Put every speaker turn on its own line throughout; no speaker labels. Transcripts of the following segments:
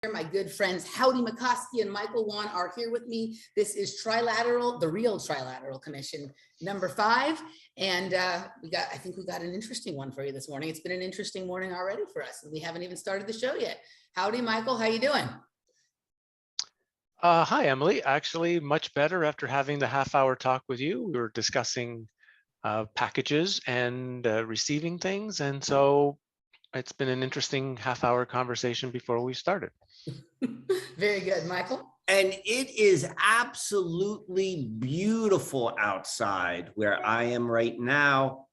My good friends Howdy McCoskey and Michael Wan are here with me. This is Trilateral, the Real Trilateral Commission number 5. And I think we got an interesting one for you this morning. It's been an interesting morning already for us, and we haven't even started the show yet. Howdy, Michael, how you doing?
Hi, Emily. Actually, much better after having the half-hour talk with you. We were discussing packages and receiving things. And so it's been an interesting half-hour conversation before we started.
Very good, Michael.
And it is absolutely beautiful outside where I am right now.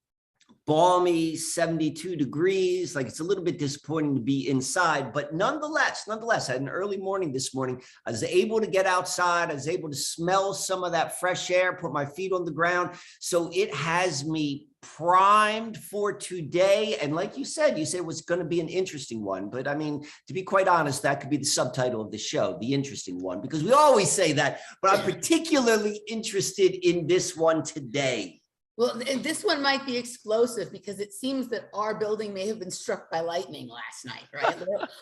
Balmy, 72 degrees. Like, it's a little bit disappointing to be inside, but nonetheless, I had an early morning this morning. I was able to get outside. I was able to smell some of that fresh air, put my feet on the ground. So it has me primed for today. And like you said it was going to be an interesting one. But I mean, to be quite honest, that could be the subtitle of the show, the interesting one, because we always say that, but I'm particularly interested in this one today.
Well, and this one might be explosive because it seems that our building may have been struck by lightning last night, right?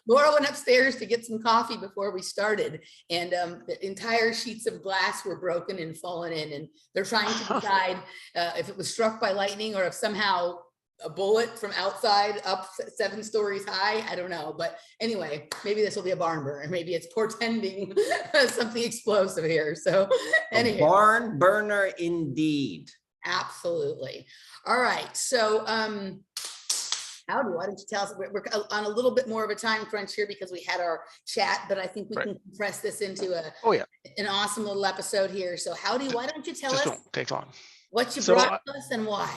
Laura went upstairs to get some coffee before we started, and the entire sheets of glass were broken and fallen in, and they're trying to decide if it was struck by lightning or if somehow a bullet from outside up 7 stories high. I don't know. But anyway, maybe this will be a barn burner. Maybe it's portending something explosive here. So anyway.
A barn burner indeed.
Absolutely. All right. So Howdy, why don't you tell us, we're on a little bit more of a time crunch here because we had our chat, but I think we can compress this into an awesome little episode here. So Howdy, why don't you tell us
take long.
What you brought us and why?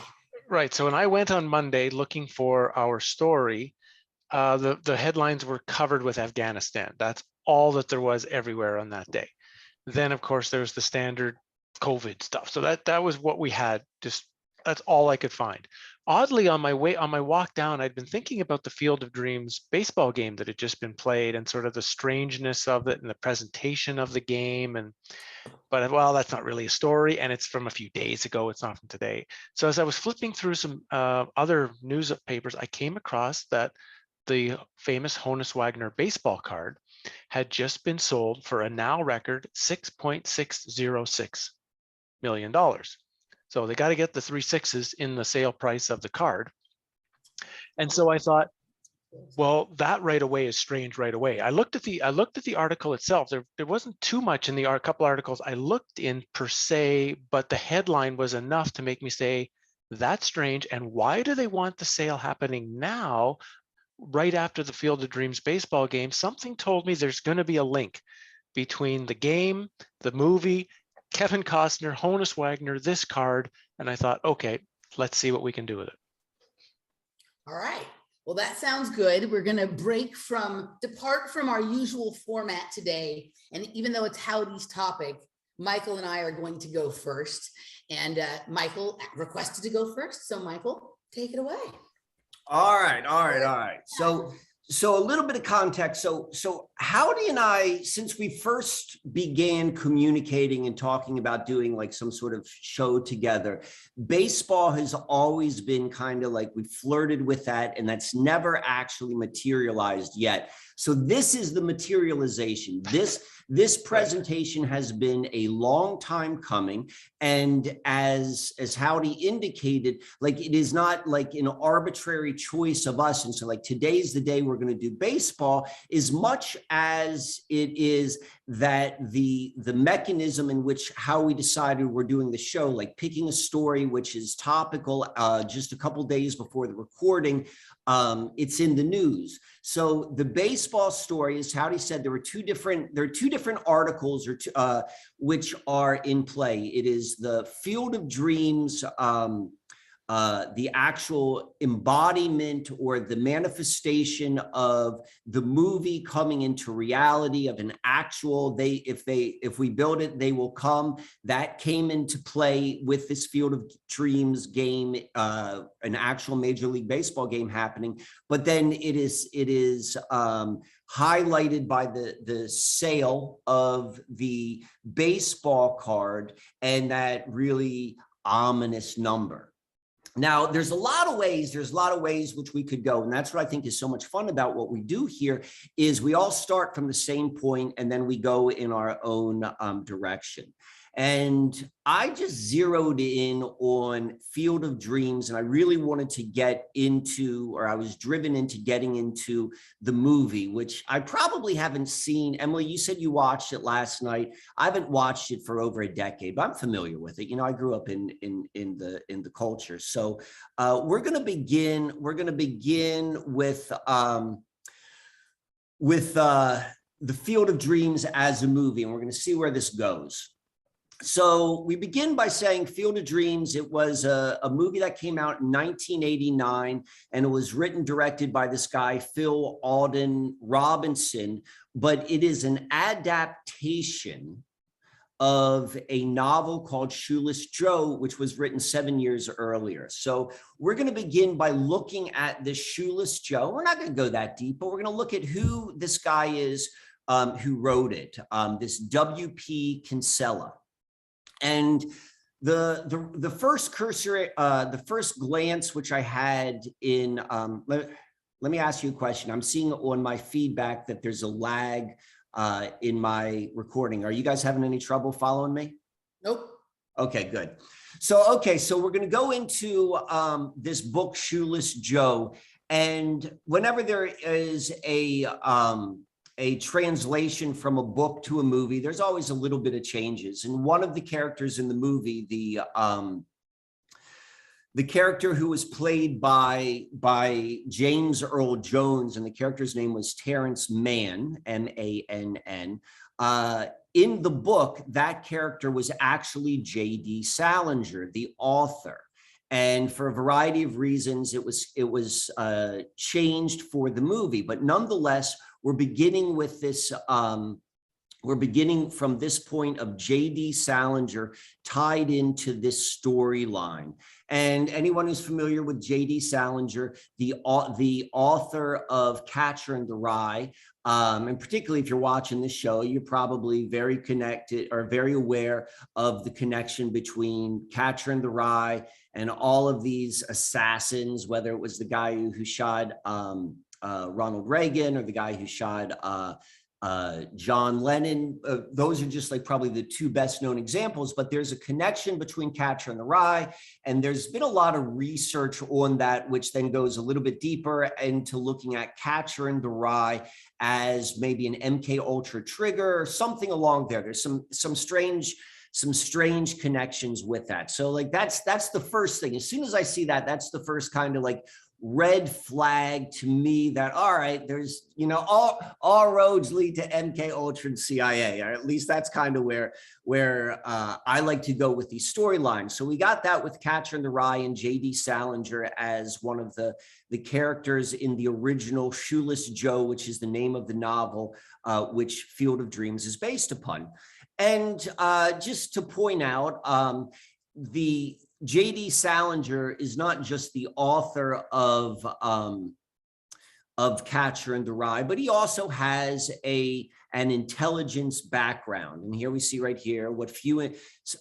Right. So when I went on Monday looking for our story, the headlines were covered with Afghanistan. That's all that there was everywhere on that day. Then, of course, there's the standard COVID stuff. So that was what we had. That's all I could find. Oddly, on my walk down, I'd been thinking about the Field of Dreams baseball game that had just been played and sort of the strangeness of it and the presentation of the game. But that's not really a story, and it's from a few days ago. It's not from today. So as I was flipping through some other news papers, I came across that the famous Honus Wagner baseball card had just been sold for a now record $6.606 million. So they got to get the 3 6s in the sale price of the card. And so I thought, well, that right away is strange right away. I looked at the article itself. There wasn't too much in the couple articles I looked in per se, but the headline was enough to make me say, that's strange. And why do they want the sale happening now, right after the Field of Dreams baseball game? Something told me there's going to be a link between the game, the movie, Kevin Costner, Honus Wagner, this card. And I thought, okay, let's see what we can do with it.
All right. Well, that sounds good. We're going to depart from our usual format today. And even though it's Howdy's topic, Michael and I are going to go first. And Michael requested to go first. So Michael, take it away.
All right. So a little bit of context. So Howdy and I, since we first began communicating and talking about doing like some sort of show together, baseball has always been kind of like we flirted with that, and that's never actually materialized yet. So this is the materialization. This presentation has been a long time coming. And as Howdy indicated, like, it is not like an arbitrary choice of us. And so like, today's the day we're going to do baseball, as much as it is that the mechanism in which how we decided we're doing the show, like picking a story which is topical just a couple days before the recording, it's in the news. So the baseball story, as Howdy said, there are two different articles which are in play. It is the Field of Dreams, the actual embodiment or the manifestation of the movie coming into reality of an actual, if we build it, they will come. That came into play with this Field of Dreams game, an actual Major League Baseball game happening. But then it is highlighted by the sale of the baseball card and that really ominous number. Now, there's a lot of ways which we could go. And that's what I think is so much fun about what we do here is we all start from the same point and then we go in our own direction. And I just zeroed in on Field of Dreams, and I really wanted to get into, or I was driven into getting into the movie, which I probably haven't seen. Emily, you said you watched it last night. I haven't watched it for over a decade, but I'm familiar with it. You know, I grew up in the culture. So we're going to begin. We're going to begin with the Field of Dreams as a movie, and we're going to see where this goes. So we begin by saying Field of Dreams, it was a movie that came out in 1989, and it was written, directed by this guy, Alden Robinson, but it is an adaptation of a novel called Shoeless Joe, which was written 7 years earlier. So we're going to begin by looking at this Shoeless Joe. We're not going to go that deep, but we're going to look at who this guy is who wrote it, this W.P. Kinsella. And the first cursory, the first glance which I had in, let me ask you a question. I'm seeing on my feedback that there's a lag in my recording. Are you guys having any trouble following me?
Nope.
Okay, good. So we're going to go into this book, Shoeless Joe. And whenever there is a translation from a book to a movie, there's always a little bit of changes. And one of the characters in the movie, the character who was played by James Earl Jones, and the character's name was Terrence Mann, M-A-N-N. In the book, that character was actually J.D. Salinger, the author. And for a variety of reasons, it was changed for the movie. But nonetheless, we're beginning with this. We're beginning from this point of J.D. Salinger tied into this storyline. And anyone who's familiar with J.D. Salinger, the author of Catcher in the Rye, and particularly if you're watching this show, you're probably very connected or very aware of the connection between Catcher in the Rye and all of these assassins, whether it was the guy who shot Ronald Reagan or the guy who shot John Lennon. Those are just like probably the two best known examples, but there's a connection between Catcher in the Rye, and there's been a lot of research on that, which then goes a little bit deeper into looking at Catcher in the Rye as maybe an MK Ultra trigger or something along there. There's some strange connections with that. So like that's the first thing. As soon as I see that, that's the first kind of like red flag to me that, all right, there's, you know, all roads lead to MK Ultra and CIA, or at least that's kind of where I like to go with these storylines. So we got that with Catcher in the Rye and J.D. Salinger as one of the characters in the original Shoeless Joe, which is the name of the novel, which Field of Dreams is based upon. And just to point out, the J.D. Salinger is not just the author of Catcher in the Rye, but he also has an intelligence background. And here we see right here, what few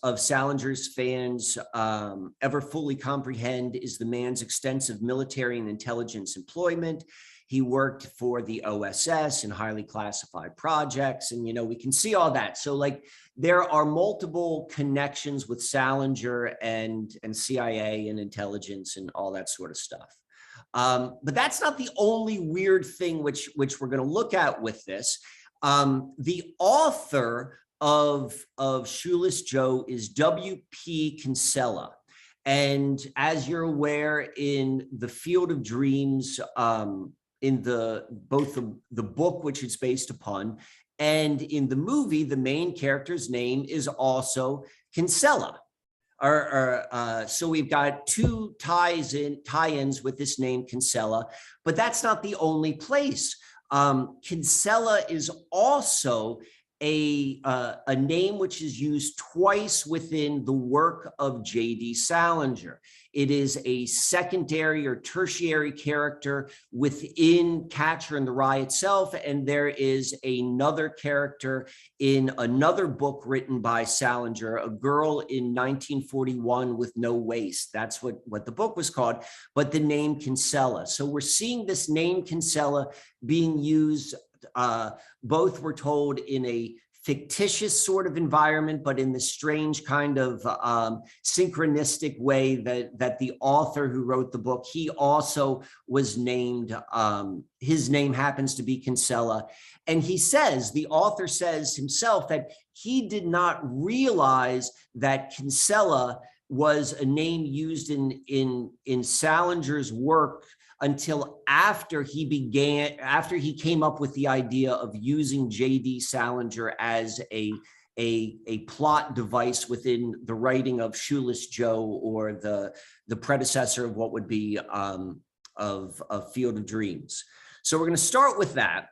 of Salinger's fans ever fully comprehend is the man's extensive military and intelligence employment. He worked for the OSS in highly classified projects, and, you know, we can see all that. So like there are multiple connections with Salinger and CIA and intelligence and all that sort of stuff. But that's not the only weird thing which we're going to look at with this. The author of Shoeless Joe is W.P. Kinsella. And as you're aware, in the Field of Dreams, in both the book which it's based upon and in the movie, the main character's name is also Kinsella. So we've got two tie-ins with this name Kinsella, but that's not the only place. Kinsella is also a name which is used twice within the work of J.D. Salinger. It is a secondary or tertiary character within Catcher in the Rye itself, and there is another character in another book written by Salinger, A Girl in 1941 with No Waist. That's what the book was called, but the name Kinsella. So we're seeing this name Kinsella being used. Both were told in a fictitious sort of environment, but in the strange kind of synchronistic way that the author who wrote the book, he also was named, his name happens to be Kinsella. And he says, the author says himself that he did not realize that Kinsella was a name used in Salinger's work until after he came up with the idea of using J.D. Salinger as a plot device within the writing of Shoeless Joe, or the predecessor of what would be of Field of Dreams. So we're going to start with that.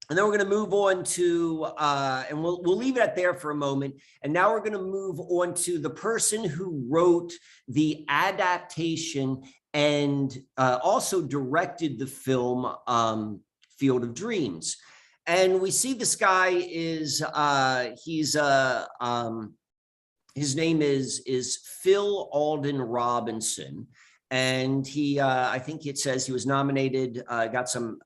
And then we're going to move on to, and we'll leave it at there for a moment. And now we're going to move on to the person who wrote the adaptation and also directed the film Field of Dreams. And we see this guy is, his name is Phil Alden Robinson. And he, I think it says he was nominated, got some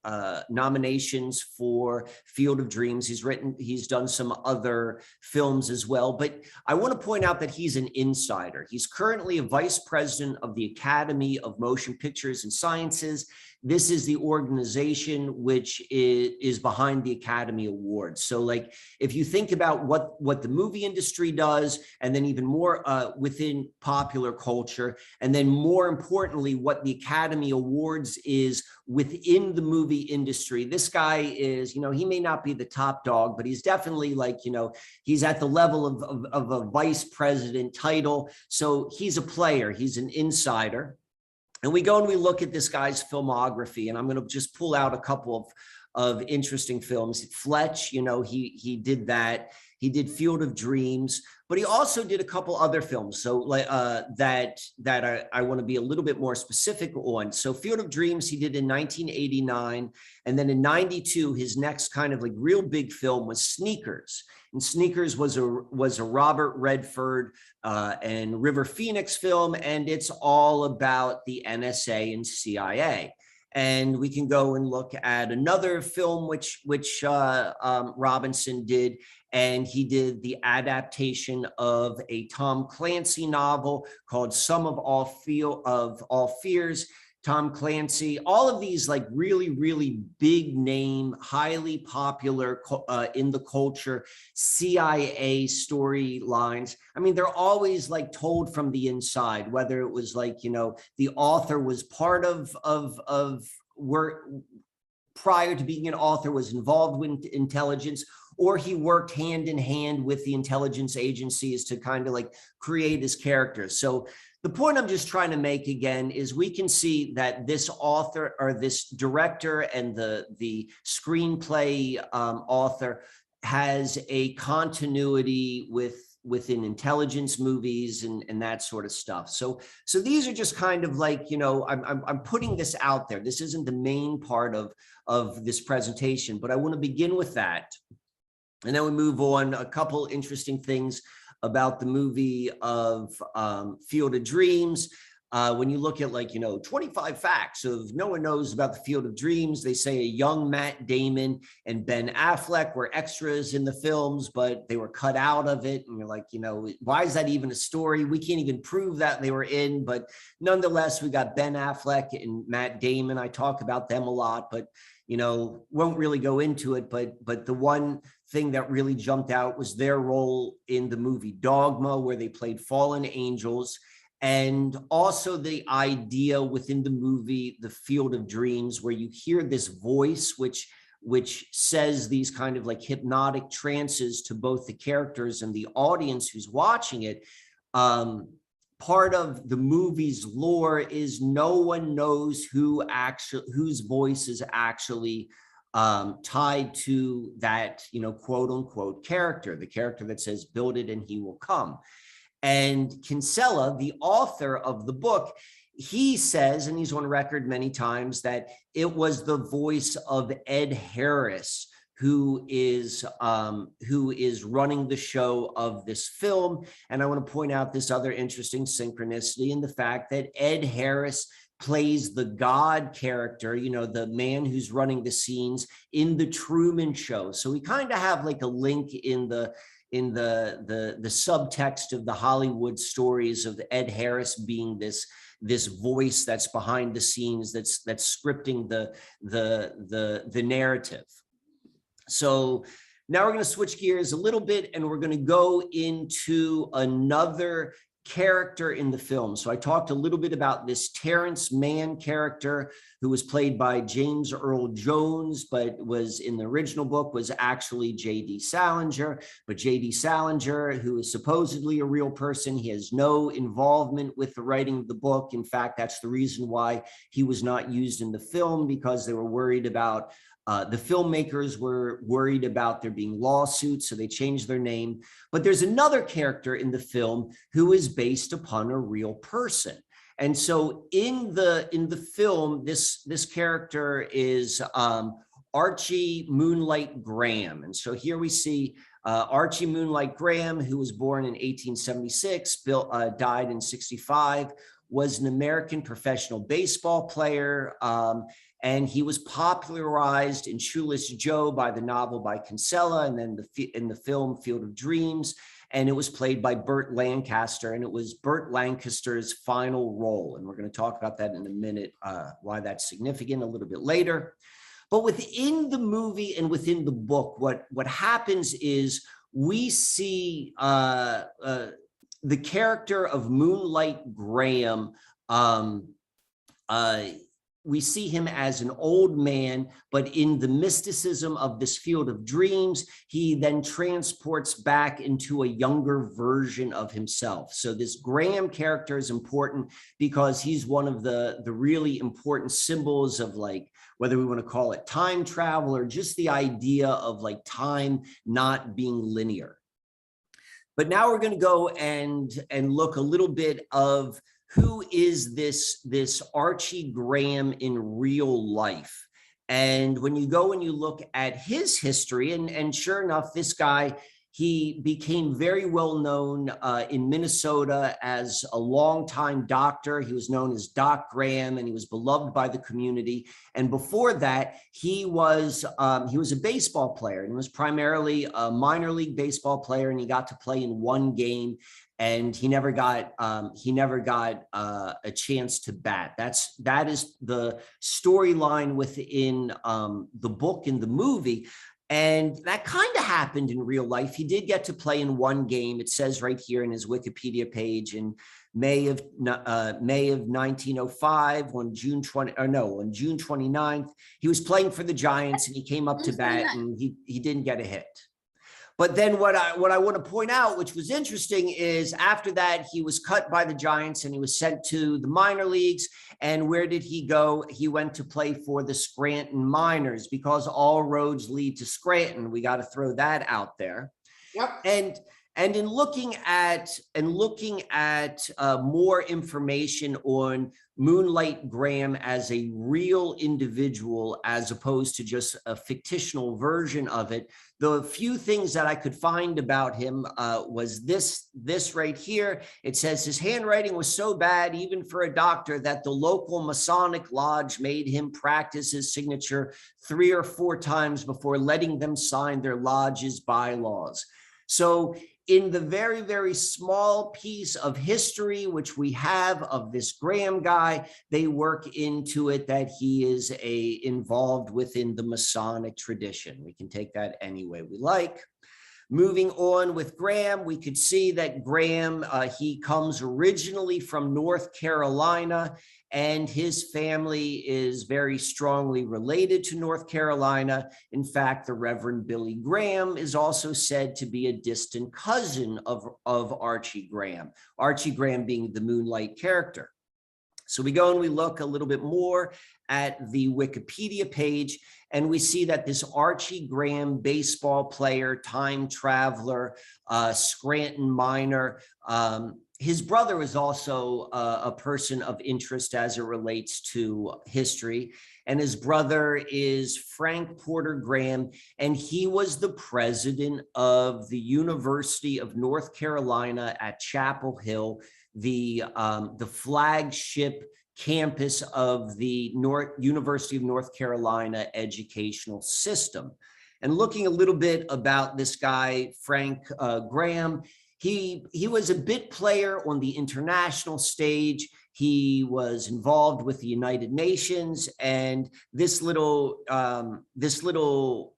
nominations for Field of Dreams. He's done some other films as well. But I want to point out that he's an insider. He's currently a vice president of the Academy of Motion Pictures and Sciences. This is the organization which is behind the Academy Awards. So like, if you think about what the movie industry does, and then even more within popular culture, and then more importantly, what the Academy Awards is within the movie industry, this guy is, he may not be the top dog, but he's definitely like, he's at the level of a vice president title. So he's a player, he's an insider. And we go and we look at this guy's filmography, and I'm going to just pull out a couple of interesting films. Fletch, he did that. He did Field of Dreams, but he also did a couple other films. So that I want to be a little bit more specific on. So Field of Dreams he did in 1989, and then in 92, his next kind of like real big film was Sneakers. And Sneakers was a Robert Redford and River Phoenix film, and it's all about the NSA and CIA. And we can go and look at another film which Robinson did, and he did the adaptation of a Tom Clancy novel called Sum of All Fears. Tom Clancy, all of these like really, really big name, highly popular in the culture, CIA storylines. I mean, they're always like told from the inside, whether it was like, the author was part of work prior to being an author, was involved with intelligence, or he worked hand in hand with the intelligence agencies to kind of like create his characters. So the point I'm just trying to make again is we can see that this author or this director and the screenplay author has a continuity within intelligence movies and that sort of stuff. So these are just kind of like, I'm putting this out there. This isn't the main part of this presentation, but I want to begin with that. And then we move on. A couple interesting things about the movie of Field of Dreams. When you look at 25 facts of no one knows about the Field of Dreams, they say a young Matt Damon and Ben Affleck were extras in the films, but they were cut out of it. And you're like, why is that even a story? We can't even prove that they were in, but nonetheless, we got Ben Affleck and Matt Damon. I talk about them a lot, but won't really go into it. But the one thing that really jumped out was their role in the movie Dogma, where they played fallen angels. And also the idea within the movie, The Field of Dreams, where you hear this voice, which says these kind of like hypnotic trances to both the characters and the audience who's watching it. Part of the movie's lore is no one knows whose voice is actually tied to that, quote unquote character, the character that says, build it and he will come. And Kinsella, the author of the book, he says, and he's on record many times, that it was the voice of Ed Harris who is running the show of this film. And I want to point out this other interesting synchronicity in the fact that Ed Harris plays the God character, the man who's running the scenes in the Truman Show. So we kind of have like a link in the subtext of the Hollywood stories of Ed Harris being this voice that's behind the scenes, that's scripting the narrative. So now we're going to switch gears a little bit, and we're going to go into another character in the film. So I talked a little bit about this Terrence Mann character, who was played by James Earl Jones, but was in the original book was actually J.D. Salinger. But J.D. Salinger, who is supposedly a real person, he has no involvement with the writing of the book. In fact, that's the reason why he was not used in the film, because they were worried about the filmmakers were worried about there being lawsuits, so they changed their name. But there's another character in the film who is based upon a real person. And so in the film, this character is Archie Moonlight Graham. And so here we see Archie Moonlight Graham, who was born in 1876, died in 65, was an American professional baseball player. And he was popularized in Shoeless Joe by the novel by Kinsella, and then in the film Field of Dreams. And it was played by Burt Lancaster, and it was Burt Lancaster's final role. And we're going to talk about that in a minute, why that's significant a little bit later. But within the movie and within the book, what happens is we see the character of Moonlight Graham. We see him as an old man, but in the mysticism of this Field of Dreams, he then transports back into a younger version of himself. So this Graham character is important because he's one of the really important symbols of, like, whether we want to call it time travel or just the idea of like time not being linear. But now we're going to go and look a little bit of who is this Archie Graham in real life. And when you go and you look at his history, and sure enough, this guy, he became very well known in Minnesota as a longtime doctor. He was known as Doc Graham, and he was beloved by the community. And before that, he was a baseball player, and he was primarily a minor league baseball player, and he got to play in one game. And he never got a chance to bat. That is the storyline within the book and the movie. And that kind of happened in real life. He did get to play in one game. It says right here in his Wikipedia page in May of 1905, on June 29th, he was playing for the Giants, and he came up to bat, and he didn't get a hit. But then what I want to point out, which was interesting, is after that, he was cut by the Giants and he was sent to the minor leagues. And where did he go? He went to play for the Scranton Miners, because all roads lead to Scranton. We got to throw that out there. Yep. And in looking at more information on Moonlight Graham as a real individual, as opposed to just a fictional version of it, the few things that I could find about him was this right here. It says his handwriting was so bad, even for a doctor, that the local Masonic lodge made him practice his signature 3 or 4 times before letting them sign their lodge's bylaws. So in the very, very small piece of history which we have of this Graham guy, they work into it that he is involved within the Masonic tradition. We can take that any way we like. Moving on with Graham, we could see that Graham, he comes originally from North Carolina, and his family is very strongly related to North Carolina. In fact, the Reverend Billy Graham is also said to be a distant cousin of Archie Graham being the Moonlight character. So we go and we look a little bit more at the Wikipedia page, and we see that this Archie Graham, baseball player, time traveler, Scranton miner, his brother was also a person of interest as it relates to history. And his brother is Frank Porter Graham, and he was the president of the University of North Carolina at Chapel Hill, the flagship campus of the University of North Carolina educational system. And looking a little bit about this guy, Frank Graham, he was a bit player on the international stage. He was involved with the United Nations, and this little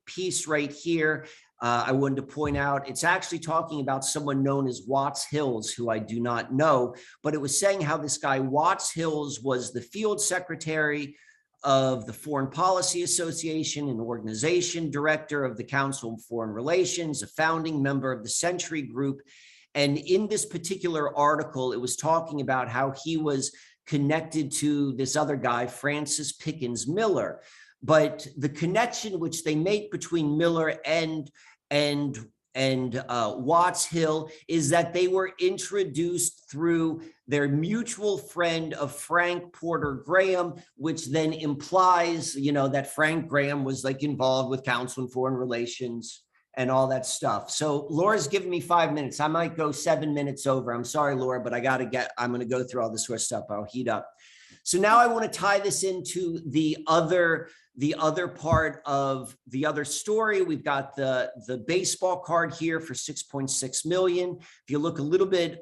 piece right here, I wanted to point out, it's actually talking about someone known as Watts Hills, who I do not know, but it was saying how this guy Watts Hills was the field secretary of the Foreign Policy Association, an organization director of the Council of Foreign Relations, a founding member of the Century Group. And in this particular article, it was talking about how he was connected to this other guy, Francis Pickens Miller. But the connection which they make between Miller and Watts Hill is that they were introduced through their mutual friend of Frank Porter Graham, which then implies, you know, that Frank Graham was like involved with Council on Foreign Relations and all that stuff. So Laura's giving me 5 minutes. I might go 7 minutes over. I'm sorry, Laura, but I'm going to go through all this sort of stuff. I'll heat up. So now I want to tie this into the other part of the other story. We've got the baseball card here for 6.6 million. If you look a little bit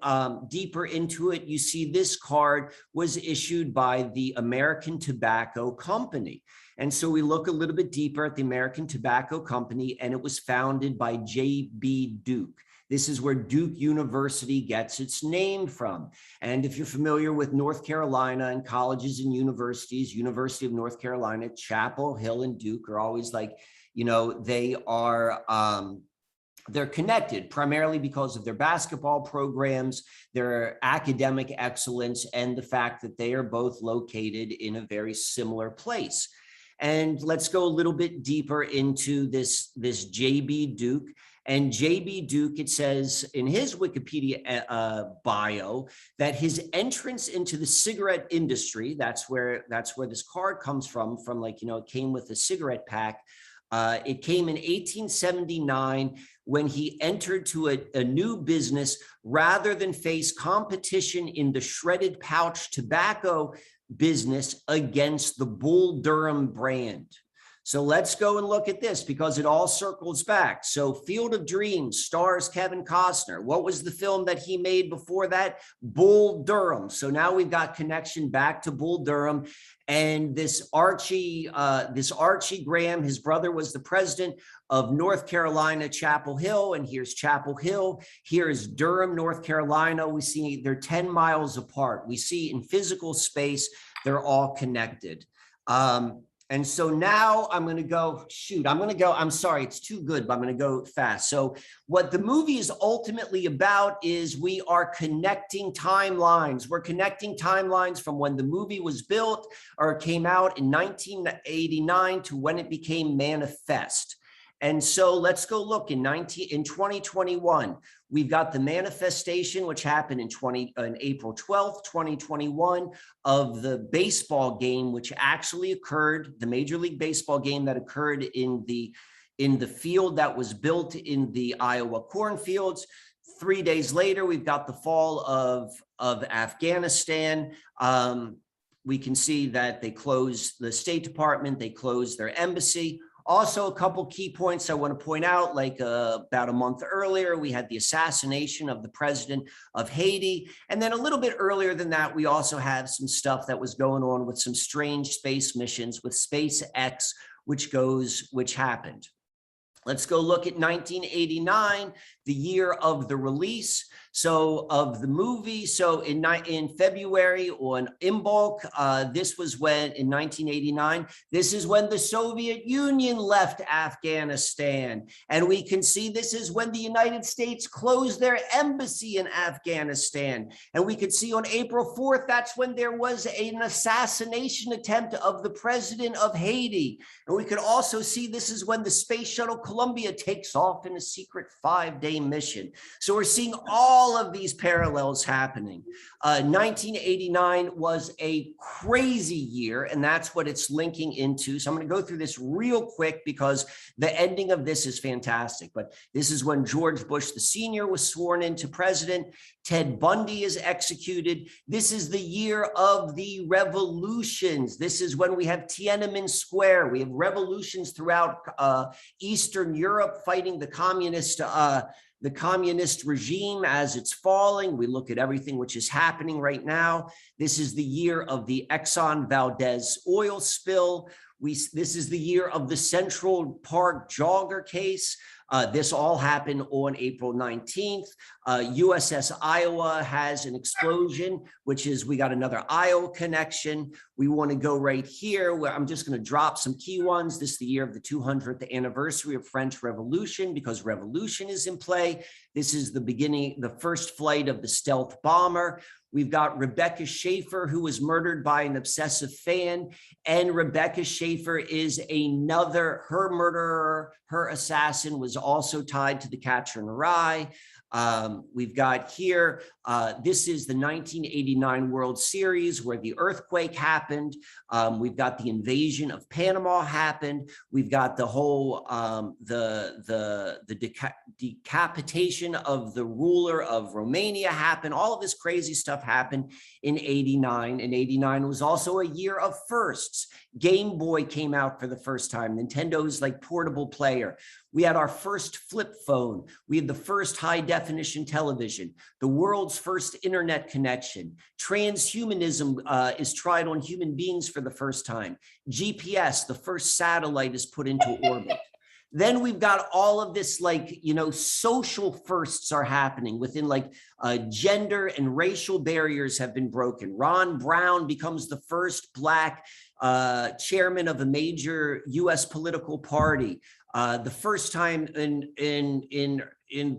deeper into it, you see this card was issued by the American Tobacco Company. And so we look a little bit deeper at the American Tobacco Company, and it was founded by J.B. Duke. This is where Duke University gets its name from. And if you're familiar with North Carolina and colleges and universities, University of North Carolina, Chapel Hill and Duke are always like, you know, they are, they're connected primarily because of their basketball programs, their academic excellence, and the fact that they are both located in a very similar place. And let's go a little bit deeper into this J.B. Duke. And J.B. Duke, it says in his Wikipedia bio that his entrance into the cigarette industry, that's where this card comes from like, you know, it came with a cigarette pack. It came in 1879 when he entered to a new business rather than face competition in the shredded pouch tobacco business against the Bull Durham brand. So let's go and look at this because it all circles back. So Field of Dreams stars Kevin Costner. What was the film that he made before that? Bull Durham. So now we've got connection back to Bull Durham. And this Archie Graham, his brother was the president of North Carolina, Chapel Hill. And here's Chapel Hill. Here is Durham, North Carolina. We see they're 10 miles apart. We see in physical space, they're all connected. And so now I'm going to go, I'm sorry, it's too good, but I'm going to go fast. So what the movie is ultimately about is we are connecting timelines. We're connecting timelines from when the movie was built or came out in 1989 to when it became manifest. And so let's go look in 2021. We've got the manifestation, which happened in April 12th, 2021, of the baseball game, which actually occurred, the Major League Baseball game that occurred in the field that was built in the Iowa cornfields. 3 days later, we've got the fall of Afghanistan. We can see that they closed the State Department, they closed their embassy. Also, a couple key points I want to point out, like about a month earlier, we had the assassination of the president of Haiti. And then a little bit earlier than that, we also had some stuff that was going on with some strange space missions with SpaceX, which happened. Let's go look at 1989, the year of the release. So of the movie, so in February on Imbolc, this was when in 1989, this is when the Soviet Union left Afghanistan. And we can see this is when the United States closed their embassy in Afghanistan. And we could see on April 4th, that's when there was an assassination attempt of the president of Haiti. And we could also see this is when the Space Shuttle Columbia takes off in a secret 5-day mission. So we're seeing all of these parallels happening. 1989 was a crazy year, and that's what it's linking into. So I'm going to go through this real quick because the ending of this is fantastic. But this is when George Bush the Senior was sworn into president. Ted Bundy is executed. This is the year of the revolutions. This is when we have Tiananmen Square. We have revolutions throughout Eastern Europe fighting the communist regime as it's falling. We look at everything which is happening right now. This is the year of the Exxon Valdez oil spill. This is the year of the Central Park jogger case. This all happened on April 19th. USS Iowa has an explosion, which is we got another Iowa connection. We want to go right here where I'm just going to drop some key ones. This is the year of the 200th anniversary of French Revolution because revolution is in play. This is the beginning, the first flight of the stealth bomber. We've got Rebecca Schaefer, who was murdered by an obsessive fan. And Rebecca Schaefer is another, her murderer, her assassin was also tied to the Catcher in the Rye. We've got here, this is the 1989 World Series where the earthquake happened. We've got the invasion of Panama happened. We've got the whole, decapitation of the ruler of Romania happened. All of this crazy stuff happened in 89. And 89 was also a year of firsts. Game Boy came out for the first time. Nintendo's like portable player. We had our first flip phone. We had the first high definition television, the world's first internet connection. Transhumanism is tried on human beings for the first time. GPS, the first satellite is put into orbit. Then we've got all of this, like, you know, social firsts are happening within like gender and racial barriers have been broken. Ron Brown becomes the first Black chairman of a major US political party. The first time in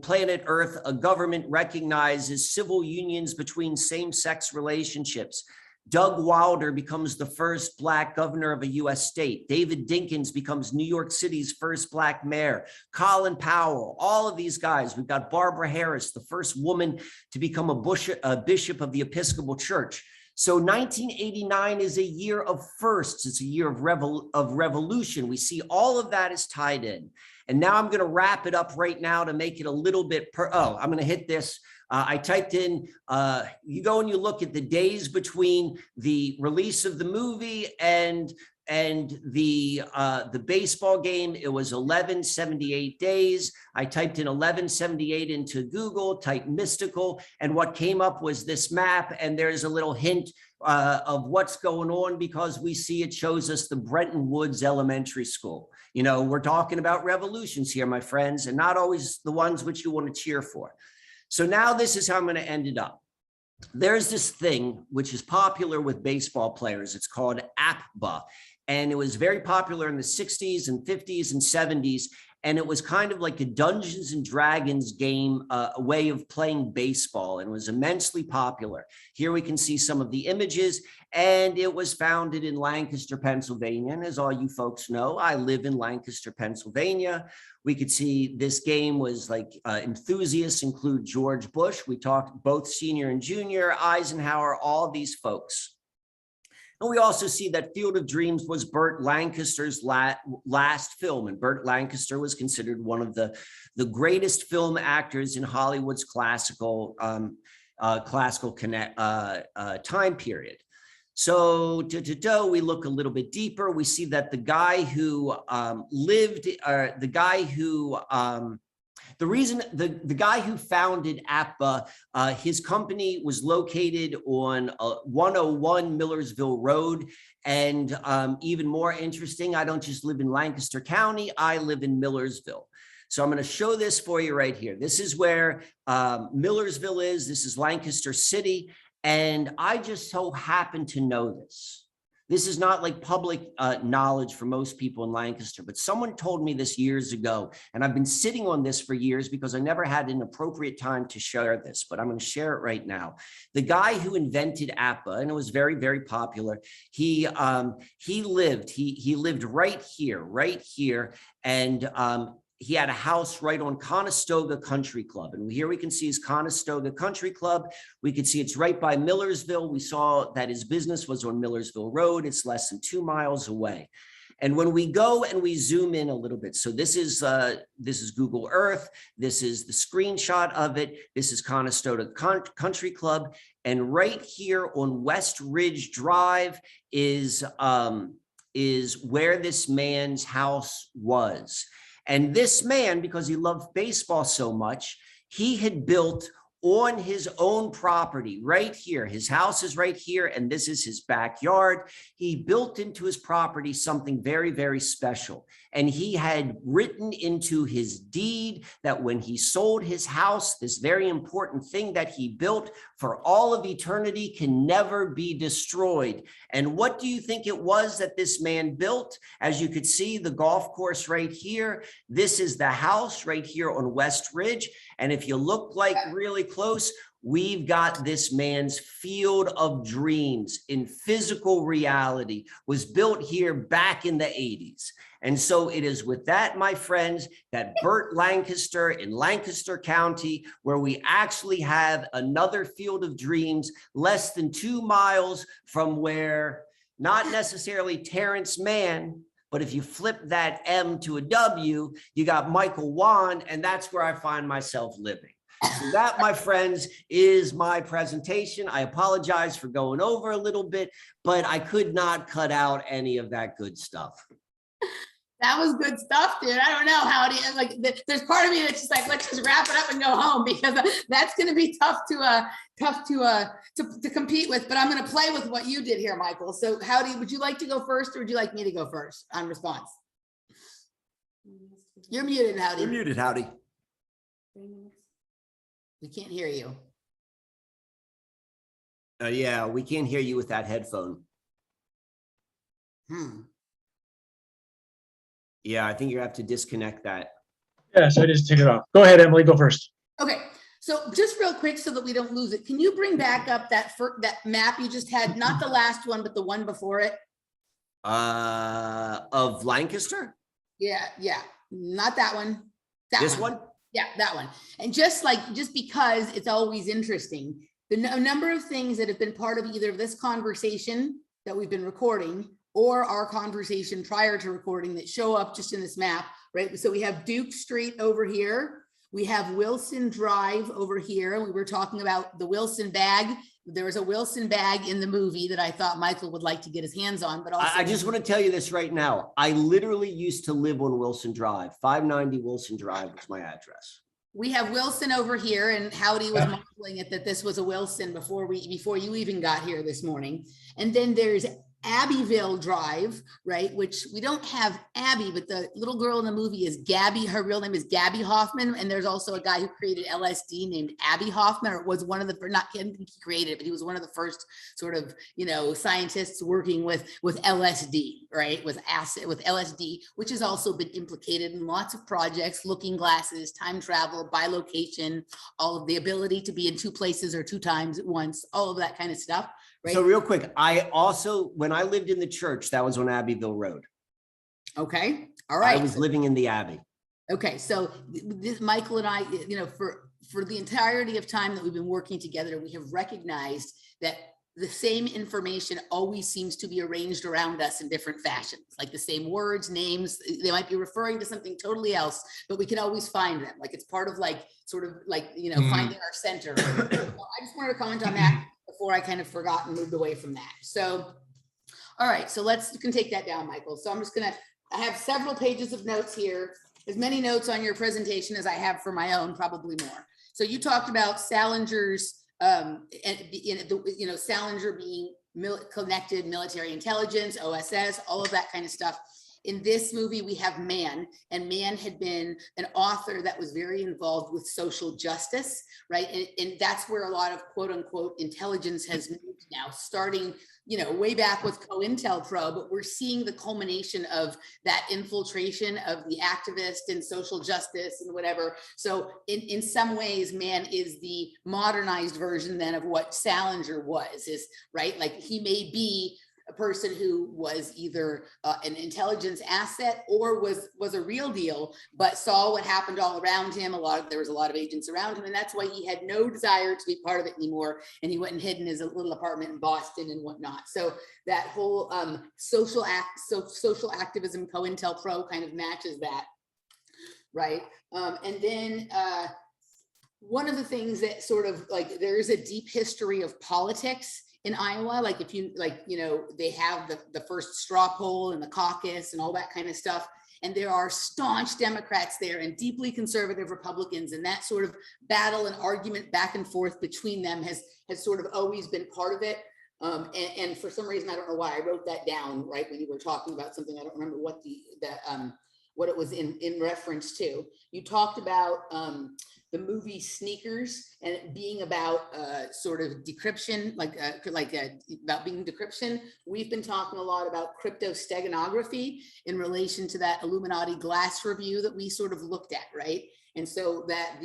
planet Earth, a government recognizes civil unions between same-sex relationships. Doug Wilder becomes the first Black governor of a US state. David Dinkins becomes New York City's first Black mayor. Colin Powell, all of these guys. We've got Barbara Harris, the first woman to become a bishop of the Episcopal Church. So 1989 is a year of firsts. It's a year of revolution. We see all of that is tied in. And now I'm going to wrap it up right now to make it a little bit I'm going to hit this. I typed in, you go and you look at the days between the release of the movie and the baseball game. It was 1178 days. I typed in 1178 into Google, typed mystical, and what came up was this map. And there's a little hint of what's going on because we see it shows us the Bretton Woods Elementary School. You know, we're talking about revolutions here, my friends, and not always the ones which you want to cheer for. So now this is how I'm going to end it up. There's this thing which is popular with baseball players. It's called APBA. And it was very popular in the 60s and 50s and 70s. And it was kind of like a Dungeons and Dragons game, a way of playing baseball, and it was immensely popular. Here we can see some of the images, and it was founded in Lancaster, Pennsylvania. And as all you folks know, I live in Lancaster, Pennsylvania. We could see this game was like enthusiasts include George Bush. We talked both senior and junior, Eisenhower, all these folks. And we also see that Field of Dreams was Burt Lancaster's last film. And Burt Lancaster was considered one of the greatest film actors in Hollywood's classical time period. So we look a little bit deeper. We see that the guy who the guy who founded APBA, his company was located on 101 Millersville Road. And even more interesting, I don't just live in Lancaster County, I live in Millersville. So I'm going to show this for you right here. This is where Millersville is. This is Lancaster City. And I just so happen to know this. This is not like public knowledge for most people in Lancaster, but someone told me this years ago, and I've been sitting on this for years because I never had an appropriate time to share this, but I'm going to share it right now. The guy who invented APBA, and it was very, very popular, he lived right here, and he had a house right on Conestoga Country Club. And here we can see his Conestoga Country Club. We can see it's right by Millersville. We saw that his business was on Millersville Road. It's less than 2 miles away. And when we go and we zoom in a little bit, so this is Google Earth. This is the screenshot of it. This is Conestoga Country Club. And right here on West Ridge Drive is where this man's house was. And this man, because he loved baseball so much, he had built on his own property right here. His house is right here, and this is his backyard. He built into his property something very, very special. And he had written into his deed that when he sold his house, this very important thing that he built for all of eternity can never be destroyed. And what do you think it was that this man built? As you could see, the golf course right here. This is the house right here on West Ridge. And if you look like really close, we've got this man's field of dreams in physical reality, was built here back in the 80s. And so it is with that, my friends, that Burt Lancaster in Lancaster County, where we actually have another field of dreams less than 2 miles from where not necessarily Terrence Mann, but if you flip that M to a W, you got Michael Wan, and that's where I find myself living. So that, my friends, is my presentation. I apologize for going over a little bit, but I could not cut out any of that good stuff.
That was good stuff, dude. I don't know how it is. Like, there's part of me that's just like, let's just wrap it up and go home, because that's going to be tough to compete with. But I'm going to play with what you did here, Michael. So, Howdy, would you like to go first, or would you like me to go first on response? You're muted, Howdy.
You're muted, Howdy.
We can't hear you.
Yeah, we can't hear you with that headphone. Yeah, I think you have to disconnect that.
Yeah, so I just took it off. Go ahead, Emily, go first.
Okay, so just real quick so that we don't lose it, can you bring back up that map you just had, not the last one, but the one before it?
Of Lancaster?
Yeah, not that one.
This one?
Yeah, that one. And just because it's always interesting, the number of things that have been part of either this conversation that we've been recording or our conversation prior to recording that show up just in this map, right? So we have Duke Street over here. We have Wilson Drive over here. And we were talking about the Wilson bag. There was a Wilson bag in the movie that I thought Michael would like to get his hands on, but also—
I just want to tell you this right now. I literally used to live on Wilson Drive. 590 Wilson Drive was my address.
We have Wilson over here, and Howdy was mumbling it that this was a Wilson before you even got here this morning. And then there's Abbeville Drive, right? Which we don't have Abby, but the little girl in the movie is Gabby. Her real name is Gabby Hoffman. And there's also a guy who created LSD named Abby Hoffman, or was one of the, not him, he created it, but he was one of the first sort of, scientists working with LSD, right? With LSD, which has also been implicated in lots of projects, looking glasses, time travel, bilocation, all of the ability to be in two places or two times at once, all of that kind of stuff. Right.
So real quick, I also, when I lived in the church, that was on Abbeville Road.
Okay. All right.
I was living in the Abbey.
Okay. So Michael and I, for the entirety of time that we've been working together, we have recognized that the same information always seems to be arranged around us in different fashions, like the same words, names. They might be referring to something totally else, but we can always find them. Like it's part of finding our center. So I just wanted to comment on that before I kind of forgot and moved away from that. So, all right, so you can take that down, Michael. So I have several pages of notes here, as many notes on your presentation as I have for my own, probably more. So you talked about Salinger's, Salinger being connected military intelligence, OSS, all of that kind of stuff. In this movie, we have Man, and Man had been an author that was very involved with social justice, right? And that's where a lot of quote unquote intelligence has moved now, starting, way back with COINTELPRO, but we're seeing the culmination of that infiltration of the activist and social justice and whatever. So in some ways, Man is the modernized version then of what Salinger was, right? Like he may be a person who was either an intelligence asset or was a real deal, but saw what happened all around him. There was a lot of agents around him, and that's why he had no desire to be part of it anymore. And he went and hid in his little apartment in Boston and whatnot. So that whole social activism, COINTELPRO, kind of matches that, right? And then one of the things that sort of like there is a deep history of politics in Iowa, like if you they have the first straw poll and the caucus and all that kind of stuff. And there are staunch Democrats there and deeply conservative Republicans, and that sort of battle and argument back and forth between them has sort of always been part of it. And for some reason, I don't know why I wrote that down right when you were talking about something. I don't remember what what it was in reference to. You talked about the movie Sneakers and it being about sort of decryption, about being decryption. We've been talking a lot about cryptosteganography in relation to that Illuminati glass review that we sort of looked at, right? And so that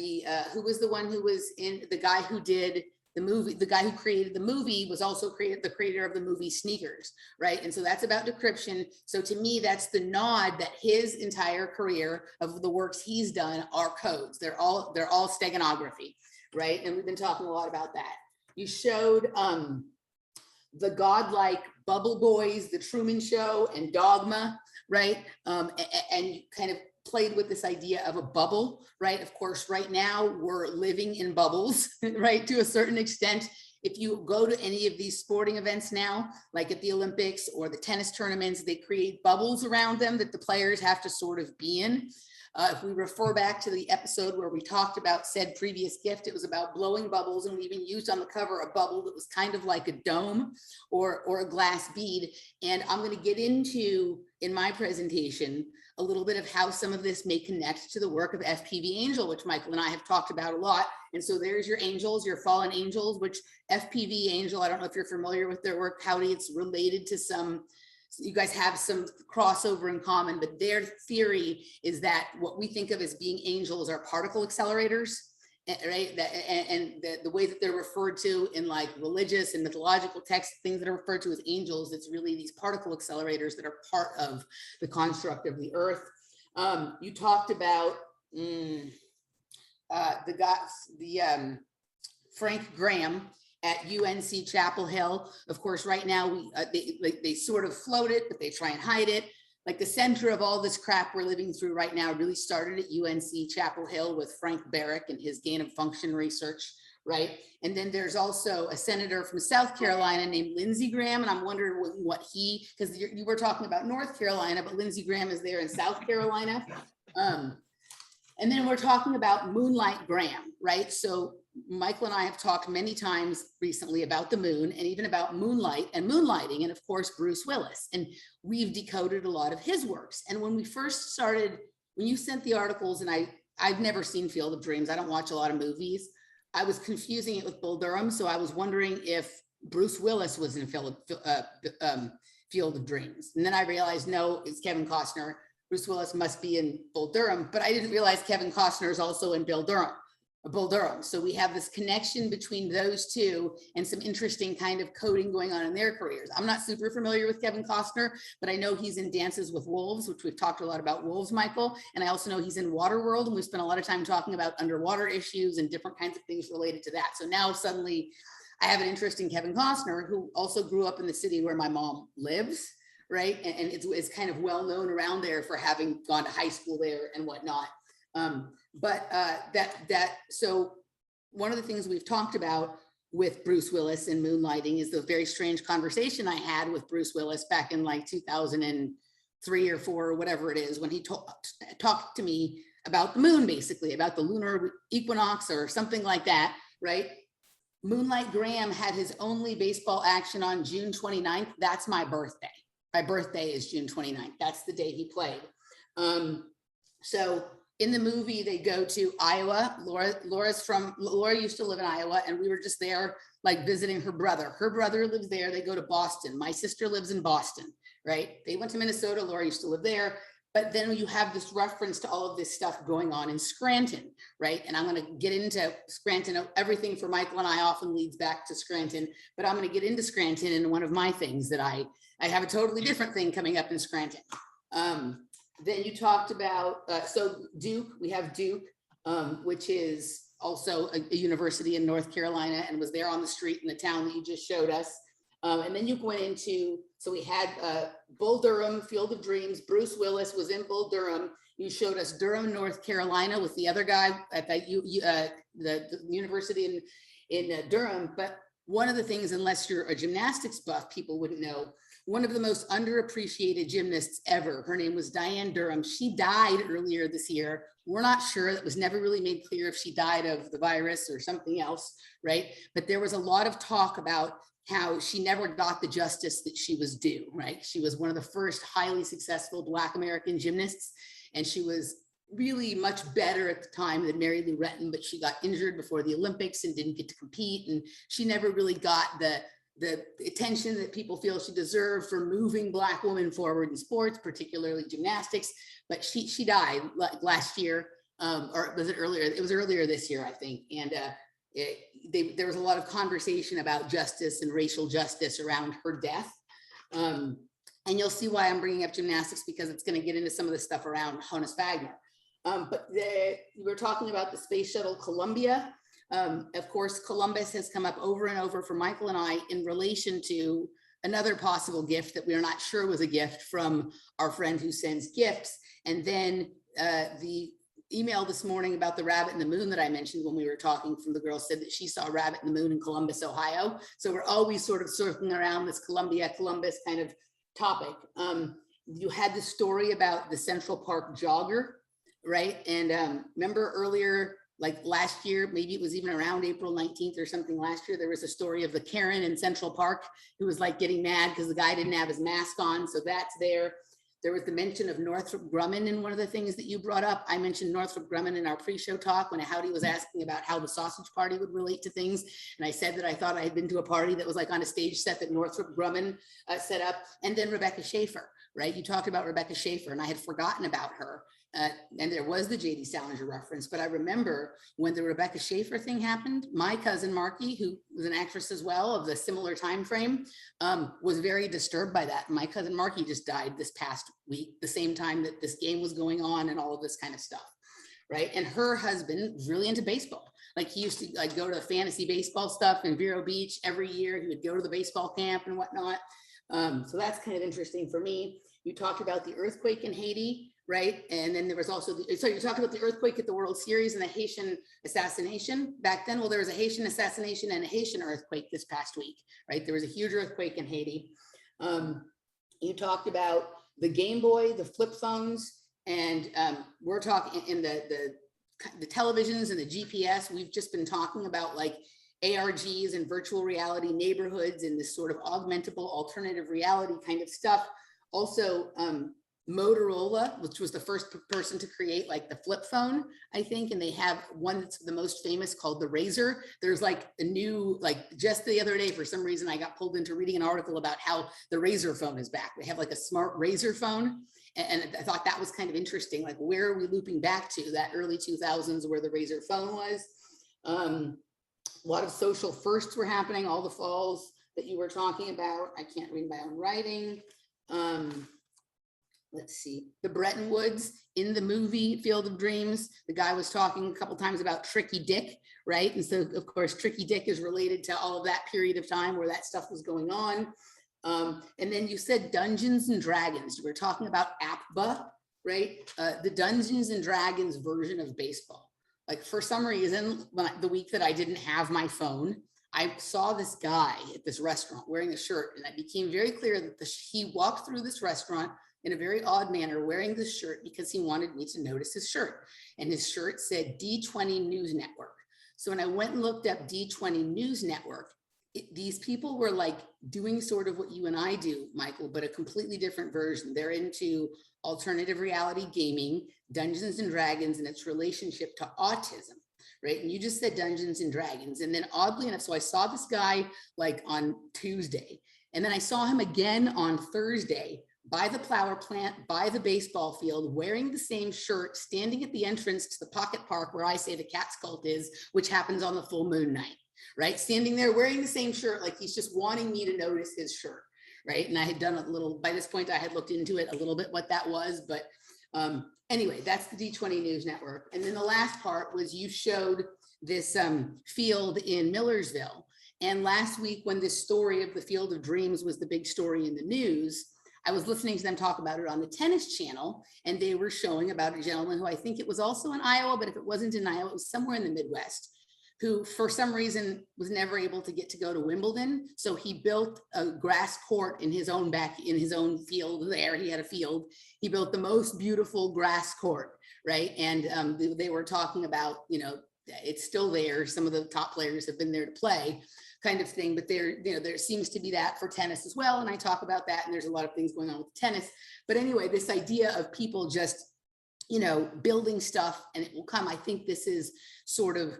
who was the one who was in, the guy who did the movie, the guy who created the movie was also the creator of the movie Sneakers, right? And so that's about decryption. So to me, that's the nod that his entire career of the works he's done are codes. They're all steganography, right? And we've been talking a lot about that. You showed the godlike Bubble Boys, The Truman Show, and Dogma, right? And kind of played with this idea of a bubble, right? Of course, right now we're living in bubbles, right? To a certain extent. If you go to any of these sporting events now, like at the Olympics or the tennis tournaments, they create bubbles around them that the players have to sort of be in. If we refer back to the episode where we talked about said previous gift, it was about blowing bubbles, and we even used on the cover a bubble that was kind of like a dome or a glass bead. And I'm going to get into, in my presentation, a little bit of how some of this may connect to the work of FPV Angel, which Michael and I have talked about a lot. And so there's your angels, your fallen angels, which FPV Angel, I don't know if you're familiar with their work, Howdy, it's related to you guys have some crossover in common, but their theory is that what we think of as being angels are particle accelerators, right? And the way that they're referred to in like religious and mythological texts, things that are referred to as angels, it's really these particle accelerators that are part of the construct of the earth. You talked about Frank Graham at UNC Chapel Hill. Of course, right now they sort of float it, but they try and hide it. Like the center of all this crap we're living through right now really started at UNC Chapel Hill with Frank Barrick and his gain of function research, right? And then there's also a senator from South Carolina named Lindsey Graham, and I'm wondering what because you were talking about North Carolina, but Lindsey Graham is there in South Carolina. And then we're talking about Moonlight Graham, right? So Michael and I have talked many times recently about the moon and even about moonlight and moonlighting, and of course, Bruce Willis. And we've decoded a lot of his works. And when we first started, when you sent the articles, and I've never seen Field of Dreams, I don't watch a lot of movies, I was confusing it with Bull Durham. So I was wondering if Bruce Willis was in Field of Dreams. And then I realized, no, it's Kevin Costner. Bruce Willis must be in Bull Durham, but I didn't realize Kevin Costner is also in Bull Durham. So we have this connection between those two and some interesting kind of coding going on in their careers. I'm not super familiar with Kevin Costner, but I know he's in Dances with Wolves, which we've talked a lot about wolves, Michael. And I also know he's in Waterworld, and we spent a lot of time talking about underwater issues and different kinds of things related to that. So now suddenly I have an interest in Kevin Costner, who also grew up in the city where my mom lives, right? And it's kind of well known around there for having gone to high school there and whatnot. So one of the things we've talked about with Bruce Willis and moonlighting is the very strange conversation I had with Bruce Willis back in like 2003 or 4 or whatever it is, when he talked to me about the moon, basically about the lunar equinox or something like that, right? Moonlight Graham had his only baseball action on June 29th. That's my birthday. my birthday is June 29th. That's the day he played. So in the movie, they go to Iowa. Laura used to live in Iowa, and we were just there like visiting her brother. Her brother lives there. They go to Boston. My sister lives in Boston, right? They went to Minnesota. Laura used to live there. But then you have this reference to all of this stuff going on in Scranton, right? And I'm going to get into Scranton. Everything for Michael and I often leads back to Scranton, but I'm going to get into Scranton in one of my things that I have a totally different thing coming up in Scranton. Then you talked about, so Duke, we have Duke, which is also a university in North Carolina and was there on the street in the town that you just showed us. And then you went into, so we had Bull Durham, Field of Dreams. Bruce Willis was in Bull Durham. You showed us Durham, North Carolina with the other guy at the university in Durham. But one of the things, unless you're a gymnastics buff, people wouldn't know, one of the most underappreciated gymnasts ever, her name was Diane Durham. She died earlier this year. We're not sure. It was never really made clear if she died of the virus or something else, right? But there was a lot of talk about how she never got the justice that she was due, right? She was one of the first highly successful Black American gymnasts, and she was really much better at the time than Mary Lou Retton, but she got injured before the Olympics and didn't get to compete, and she never really got the attention that people feel she deserved for moving Black women forward in sports, particularly gymnastics. But she died last year, or was it earlier? It was earlier this year, I think, and there was a lot of conversation about justice and racial justice around her death. And you'll see why I'm bringing up gymnastics, because it's going to get into some of the stuff around Honus Wagner. But we're talking about the Space Shuttle Columbia. Of course, Columbus has come up over and over for Michael and I in relation to another possible gift that we are not sure was a gift from our friend who sends gifts. And then the email this morning about the rabbit in the moon that I mentioned when we were talking, from the girl said that she saw a rabbit in the moon in Columbus, Ohio. So we're always sort of circling around this Columbus kind of topic. You had the story about the Central Park jogger, right? And remember earlier, like last year, maybe it was even around April 19th or something last year, there was a story of the Karen in Central Park who was like getting mad because the guy didn't have his mask on. So that's there. There was the mention of Northrop Grumman in one of the things that you brought up. I mentioned Northrop Grumman in our pre-show talk when Howdy was asking about how the sausage party would relate to things. And I said that I thought I had been to a party that was like on a stage set that Northrop Grumman set up. And then Rebecca Schaefer, right? You talked about Rebecca Schaefer, and I had forgotten about her. And there was the J.D. Salinger reference, but I remember when the Rebecca Schaefer thing happened, my cousin Marky, who was an actress as well of the similar time frame, was very disturbed by that. My cousin Marky just died this past week, the same time that this game was going on and all of this kind of stuff, right? And her husband was really into baseball. Like he used to like go to fantasy baseball stuff in Vero Beach every year. He would go to the baseball camp and whatnot. So that's kind of interesting for me. You talked about the earthquake in Haiti, right? And then there was also, so you talked about the earthquake at the World Series and the Haitian assassination back then. Well, there was a Haitian assassination and a Haitian earthquake this past week, right? There was a huge earthquake in Haiti. You talked about the Game Boy, the flip phones, and we're talking in the televisions and the GPS. We've just been talking about like ARGs and virtual reality neighborhoods and this sort of augmentable alternative reality kind of stuff. Also, Motorola, which was the first person to create like the flip phone, I think, and they have one that's the most famous called the Razor. There's like a new, like just the other day, for some reason, I got pulled into reading an article about how the Razor phone is back. They have like a smart Razor phone. And I thought that was kind of interesting. Like, where are we looping back to? That early 2000s where the Razor phone was. A lot of social firsts were happening, all the falls that you were talking about. I can't read my own writing. Let's see, the Bretton Woods in the movie Field of Dreams, the guy was talking a couple times about Tricky Dick, right? And so of course, Tricky Dick is related to all of that period of time where that stuff was going on. And then you said Dungeons and Dragons. You were talking about APBA, right? The Dungeons and Dragons version of baseball. Like for some reason, the week that I didn't have my phone, I saw this guy at this restaurant wearing a shirt, and it became very clear that he walked through this restaurant in a very odd manner wearing this shirt because he wanted me to notice his shirt. And his shirt said D20 News Network. So when I went and looked up D20 News Network, these people were like doing sort of what you and I do, Michael, but a completely different version. They're into alternative reality gaming, Dungeons and Dragons, and its relationship to autism, right? And you just said Dungeons and Dragons. And then oddly enough, so I saw this guy like on Tuesday, and then I saw him again on Thursday by the flower plant, by the baseball field, wearing the same shirt, standing at the entrance to the pocket park where I say the cat's cult is, which happens on the full moon night, right? Standing there wearing the same shirt, like he's just wanting me to notice his shirt, right? And I had done a little, by this point, I had looked into it a little bit, what that was, but anyway, that's the D20 News Network. And then the last part was you showed this field in Millersville. And last week when this story of the Field of Dreams was the big story in the news, I was listening to them talk about it on the Tennis Channel, and they were showing about a gentleman who I think it was also in Iowa, but if it wasn't in Iowa, it was somewhere in the Midwest, who for some reason was never able to get to go to Wimbledon. So he built a grass court in his own in his own field there. He had a field. He built the most beautiful grass court, right? And they were talking about, you know, it's still there. Some of the top players have been there to play, kind of thing, but there seems to be that for tennis as well. And I talk about that, and there's a lot of things going on with tennis. But anyway, this idea of people just, you know, building stuff and it will come. I think this is sort of,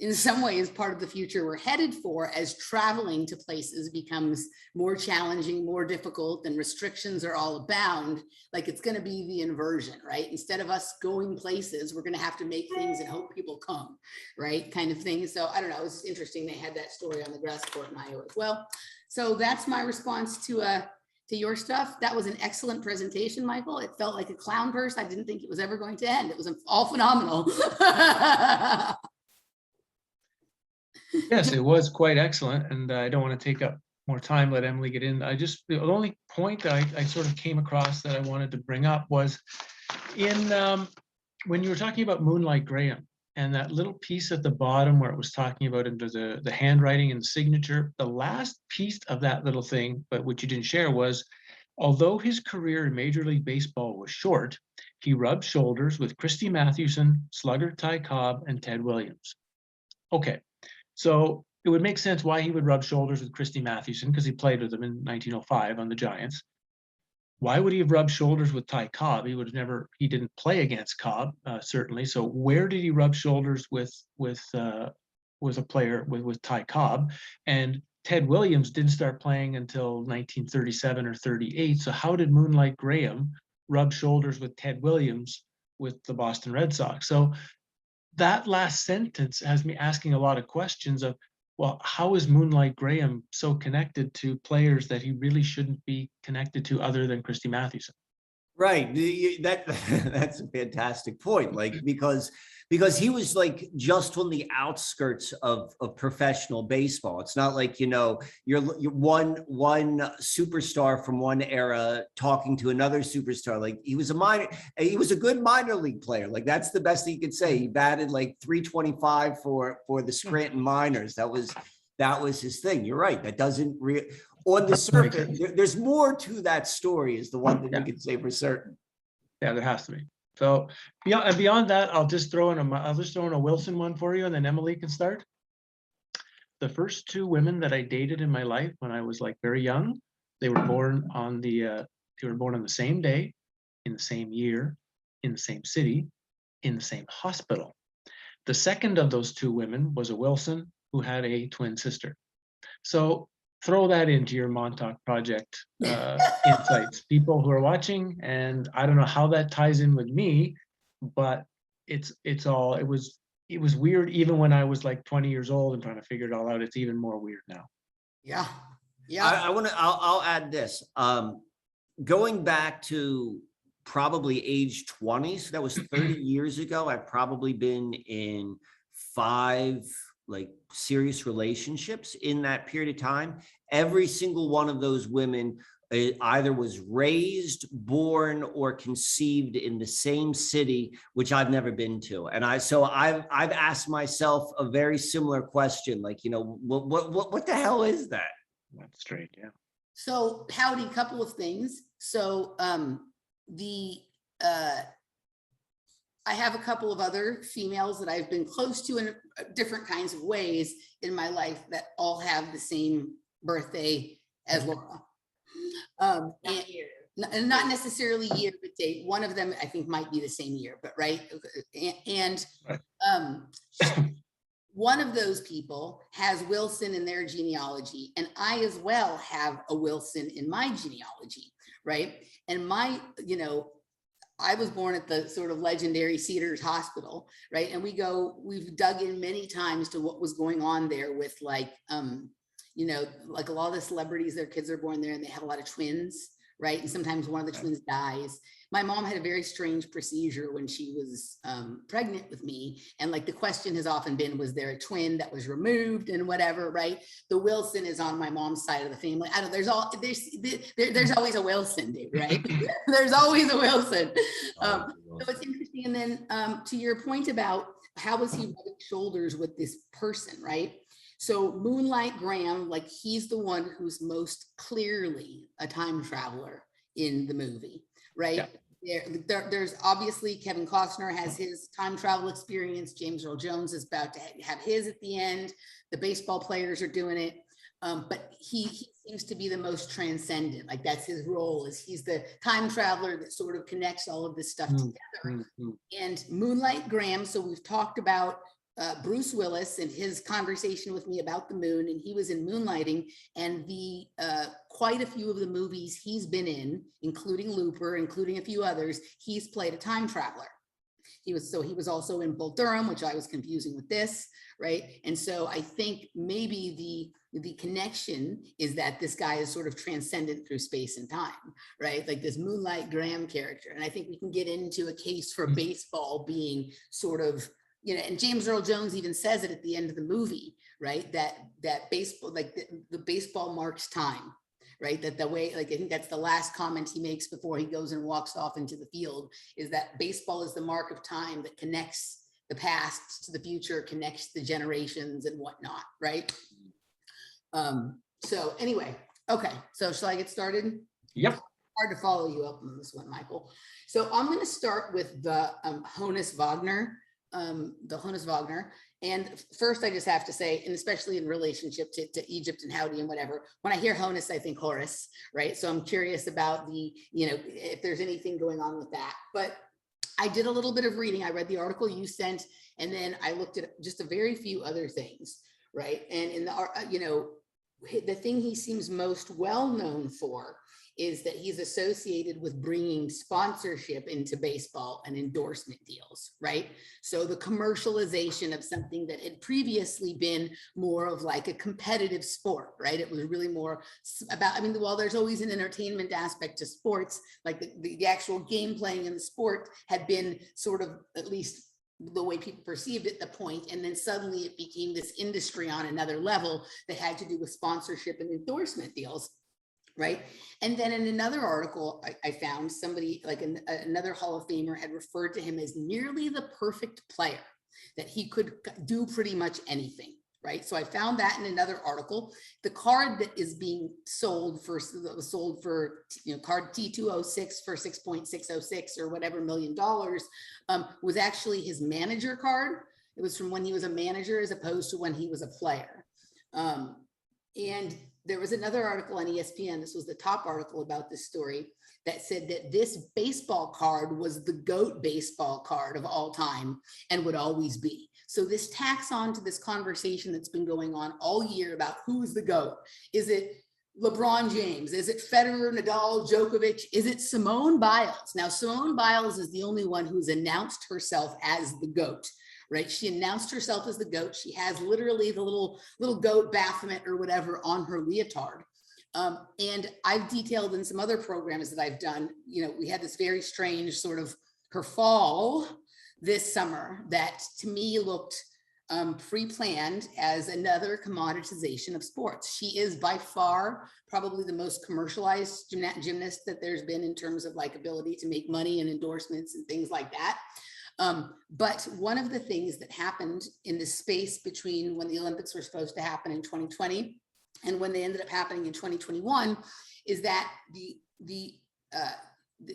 in some ways, part of the future we're headed for as traveling to places becomes more challenging, more difficult, and restrictions are all abound. Like it's going to be the inversion, right? Instead of us going places, we're going to have to make things and hope people come, right? Kind of thing. So I don't know. It was interesting. They had that story on the grass court in Iowa as well. So that's my response to your stuff. That was an excellent presentation, Michael. It felt like a clown purse. I didn't think it was ever going to end. It was all phenomenal.
Yes, it was quite excellent, and I don't want to take up more time, let Emily get in. The only point that I sort of came across that I wanted to bring up was in when you were talking about Moonlight Graham and that little piece at the bottom where it was talking about the handwriting and signature, the last piece of that little thing, but which you didn't share, was although his career in Major League Baseball was short, he rubbed shoulders with Christy Mathewson, slugger Ty Cobb, and Ted Williams. Okay. So it would make sense why he would rub shoulders with Christy Mathewson, because he played with them in 1905 on the Giants. Why would he have rubbed shoulders with Ty Cobb? He didn't play against Cobb, certainly. So where did he rub shoulders with a player with Ty Cobb? And Ted Williams didn't start playing until 1937 or 38. So how did Moonlight Graham rub shoulders with Ted Williams with the Boston Red Sox? So that last sentence has me asking a lot of questions of, well, how is Moonlight Graham so connected to players that he really shouldn't be connected to other than Christy Mathewson?
Right. That's a fantastic point. Like, because he was like just on the outskirts of professional baseball. It's not like, you know, you're one superstar from one era talking to another superstar. Like he was a good minor league player. Like that's the best he could say. He batted like 325 for the Scranton Miners. That was his thing. You're right. That doesn't on the surface, there's more to that story, is the one that we can say for certain.
Yeah, there has to be. So beyond that, I'll just throw in a Wilson one for you, and then Emily can start. The first two women that I dated in my life when I was like very young, they were born on the same day, in the same year, in the same city, in the same hospital. The second of those two women was a Wilson who had a twin sister. So throw that into your Montauk Project insights, people who are watching. And I don't know how that ties in with me, but it was weird even when I was like 20 years old and trying to figure it all out. It's even more weird now.
Yeah.
I'll add this. Going back to probably age 20, so that was 30 years ago. I've probably been in 5 like serious relationships in that period of time. Every single one of those women either was raised, born, or conceived in the same city, which I've never been to. And I've asked myself a very similar question, like, you know, what the hell is that?
That's straight, yeah.
So Howdy, couple of things. So I have a couple of other females that I've been close to in different kinds of ways in my life that all have the same birthday as Laura. And not necessarily year, but date. One of them I think might be the same year, but right. And one of those people has Wilson in their genealogy, and I as well have a Wilson in my genealogy, right? And my, I was born at the sort of legendary Cedars Hospital, right? And we've dug in many times to what was going on there with like a lot of the celebrities, their kids are born there and they have a lot of twins, right? And sometimes one of the twins dies. My mom had a very strange procedure when she was pregnant with me. And like the question has often been, was there a twin that was removed and whatever, right? The Wilson is on my mom's side of the family. I don't, there's always a Wilson, dude, right? There's always a Wilson. So it's interesting. And then to your point about how was he rubbing shoulders with this person, right? So Moonlight Graham, like he's the one who's most clearly a time traveler in the movie, right? Yeah. There's obviously Kevin Costner has his time travel experience. James Earl Jones is about to have his at the end. The baseball players are doing it. But he seems to be the most transcendent. Like that's his role, is he's the time traveler that sort of connects all of this stuff together. And Moonlight Graham, so we've talked about Bruce Willis and his conversation with me about the moon, and he was in Moonlighting, and the quite a few of the movies he's been in, including Looper, including a few others, he's played a time traveler. He was also in Bull Durham, which I was confusing with this, right? And so I think maybe the connection is that this guy is sort of transcendent through space and time, right? Like this Moonlight Graham character. And I think we can get into a case for baseball being sort of, and James Earl Jones even says it at the end of the movie, right? That baseball, like the baseball marks time, right? That the way, like I think that's the last comment he makes before he goes and walks off into the field, is that baseball is the mark of time that connects the past to the future, connects the generations and whatnot, right? So anyway, okay. So shall I get started?
Yep.
Hard to follow you up on this one, Michael. So I'm going to start with the Honus Wagner. And first I just have to say, and especially in relationship to Egypt and Howdy and whatever, when I hear Honus, I think Horus, right? So I'm curious about if there's anything going on with that. But I did a little bit of reading. I read the article you sent, and then I looked at just a very few other things, right? And in the thing he seems most well known for is that he's associated with bringing sponsorship into baseball and endorsement deals, right? So the commercialization of something that had previously been more of like a competitive sport, right? It was really more about, while there's always an entertainment aspect to sports, like the actual game playing in the sport had been sort of, at least the way people perceived it, the point, and then suddenly it became this industry on another level that had to do with sponsorship and endorsement deals. Right. And then in another article, I found somebody like another Hall of Famer had referred to him as nearly the perfect player, that he could do pretty much anything. Right. So I found that in another article. The card that is being sold for card T206 for 6.606 or whatever $1 million was actually his manager card. It was from when he was a manager as opposed to when he was a player. And there was another article on ESPN, this was the top article about this story, that said that this baseball card was the GOAT baseball card of all time and would always be. So this tacks on to this conversation that's been going on all year about who's the GOAT. Is it LeBron James? Is it Federer, Nadal, Djokovic? Is it Simone Biles? Now, Simone Biles is the only one who's announced herself as the GOAT. Right, she announced herself as the GOAT. She has literally the little goat Baphomet or whatever on her leotard. And I've detailed in some other programs that I've done, we had this very strange sort of her fall this summer that to me looked pre-planned as another commoditization of sports. She is by far probably the most commercialized gymnast that there's been in terms of like ability to make money and endorsements and things like that. But one of the things that happened in the space between when the Olympics were supposed to happen in 2020 and when they ended up happening in 2021 is that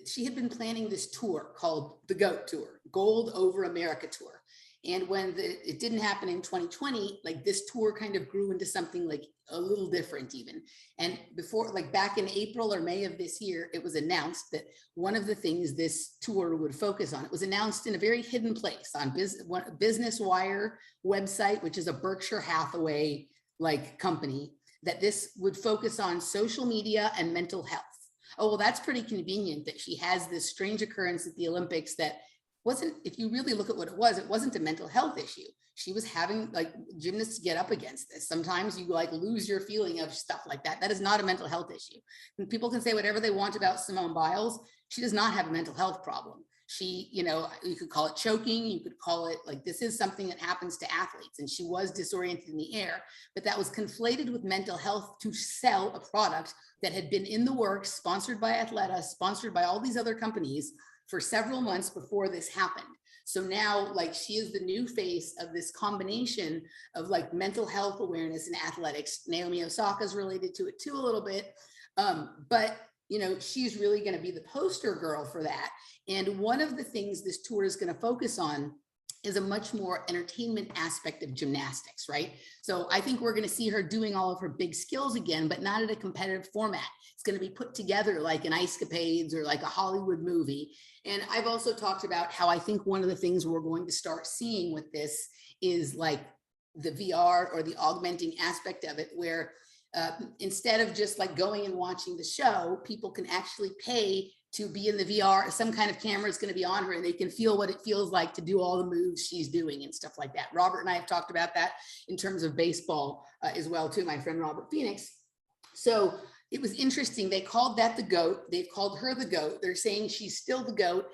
she had been planning this tour called the GOAT Tour, Gold Over America Tour. And when it didn't happen in 2020, like this tour kind of grew into something like a little different even. And before, like back in April or May of this year, it was announced that one of the things this tour would focus on, it was announced in a very hidden place on Business Wire website, which is a Berkshire Hathaway like company, that this would focus on social media and mental health. Oh, well, that's pretty convenient that she has this strange occurrence at the Olympics that wasn't, if you really look at what it wasn't a mental health issue. She was having like gymnasts get up against this. Sometimes you like lose your feeling of stuff like that. That is not a mental health issue. And people can say whatever they want about Simone Biles. She does not have a mental health problem. She, you know, you could call it choking. You could call it like, this is something that happens to athletes. And she was disoriented in the air, but that was conflated with mental health to sell a product that had been in the works, sponsored by Athleta, sponsored by all these other companies for several months before this happened. So now, like, she is the new face of this combination of like mental health awareness in athletics. Naomi Osaka's related to it too a little bit, but you know, she's really going to be the poster girl for that. And one of the things this tour is going to focus on is a much more entertainment aspect of gymnastics, right? So I think we're going to see her doing all of her big skills again, but not at a competitive format. It's going to be put together like an Ice Capades or like a Hollywood movie. And I've also talked about how I think one of the things we're going to start seeing with this is like the VR or the augmenting aspect of it, where instead of just like going and watching the show, people can actually pay to be in the VR. Some kind of camera is going to be on her and they can feel what it feels like to do all the moves she's doing and stuff like that. Robert and I have talked about that in terms of baseball as well too, my friend Robert Phoenix. So it was interesting. They called that the GOAT. They've called her the GOAT. They're saying she's still the GOAT,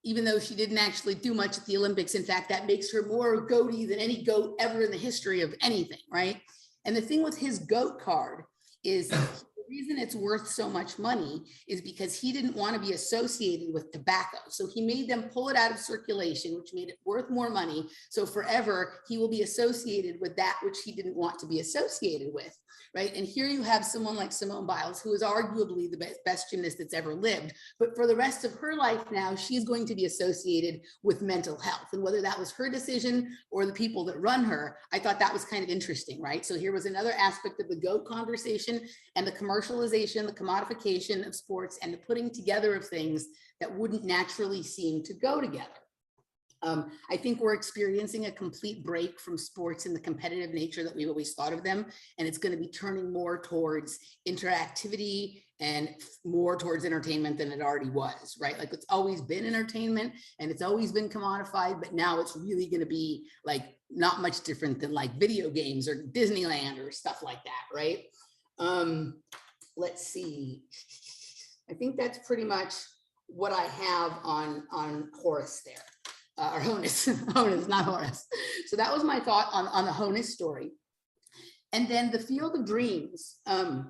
even though she didn't actually do much at the Olympics. In fact, that makes her more goaty than any GOAT ever in the history of anything, right? And the thing with his GOAT card is the reason it's worth so much money is because he didn't want to be associated with tobacco. So he made them pull it out of circulation, which made it worth more money. So forever, he will be associated with that which he didn't want to be associated with, right? And here you have someone like Simone Biles, who is arguably the best gymnast that's ever lived. But for the rest of her life now, she's going to be associated with mental health. And whether that was her decision or the people that run her, I thought that was kind of interesting, right? So here was another aspect of the GOAT conversation and the commercialization, the commodification of sports, and the putting together of things that wouldn't naturally seem to go together. I think we're experiencing a complete break from sports in the competitive nature that we've always thought of them. And it's going to be turning more towards interactivity and more towards entertainment than it already was, right? Like it's always been entertainment and it's always been commodified, but now it's really going to be like not much different than like video games or Disneyland or stuff like that, right? Let's see. I think that's pretty much what I have on Horace there. Or Honus, Honus, not Horace. So that was my thought on the Honus story. And then the Field of Dreams. All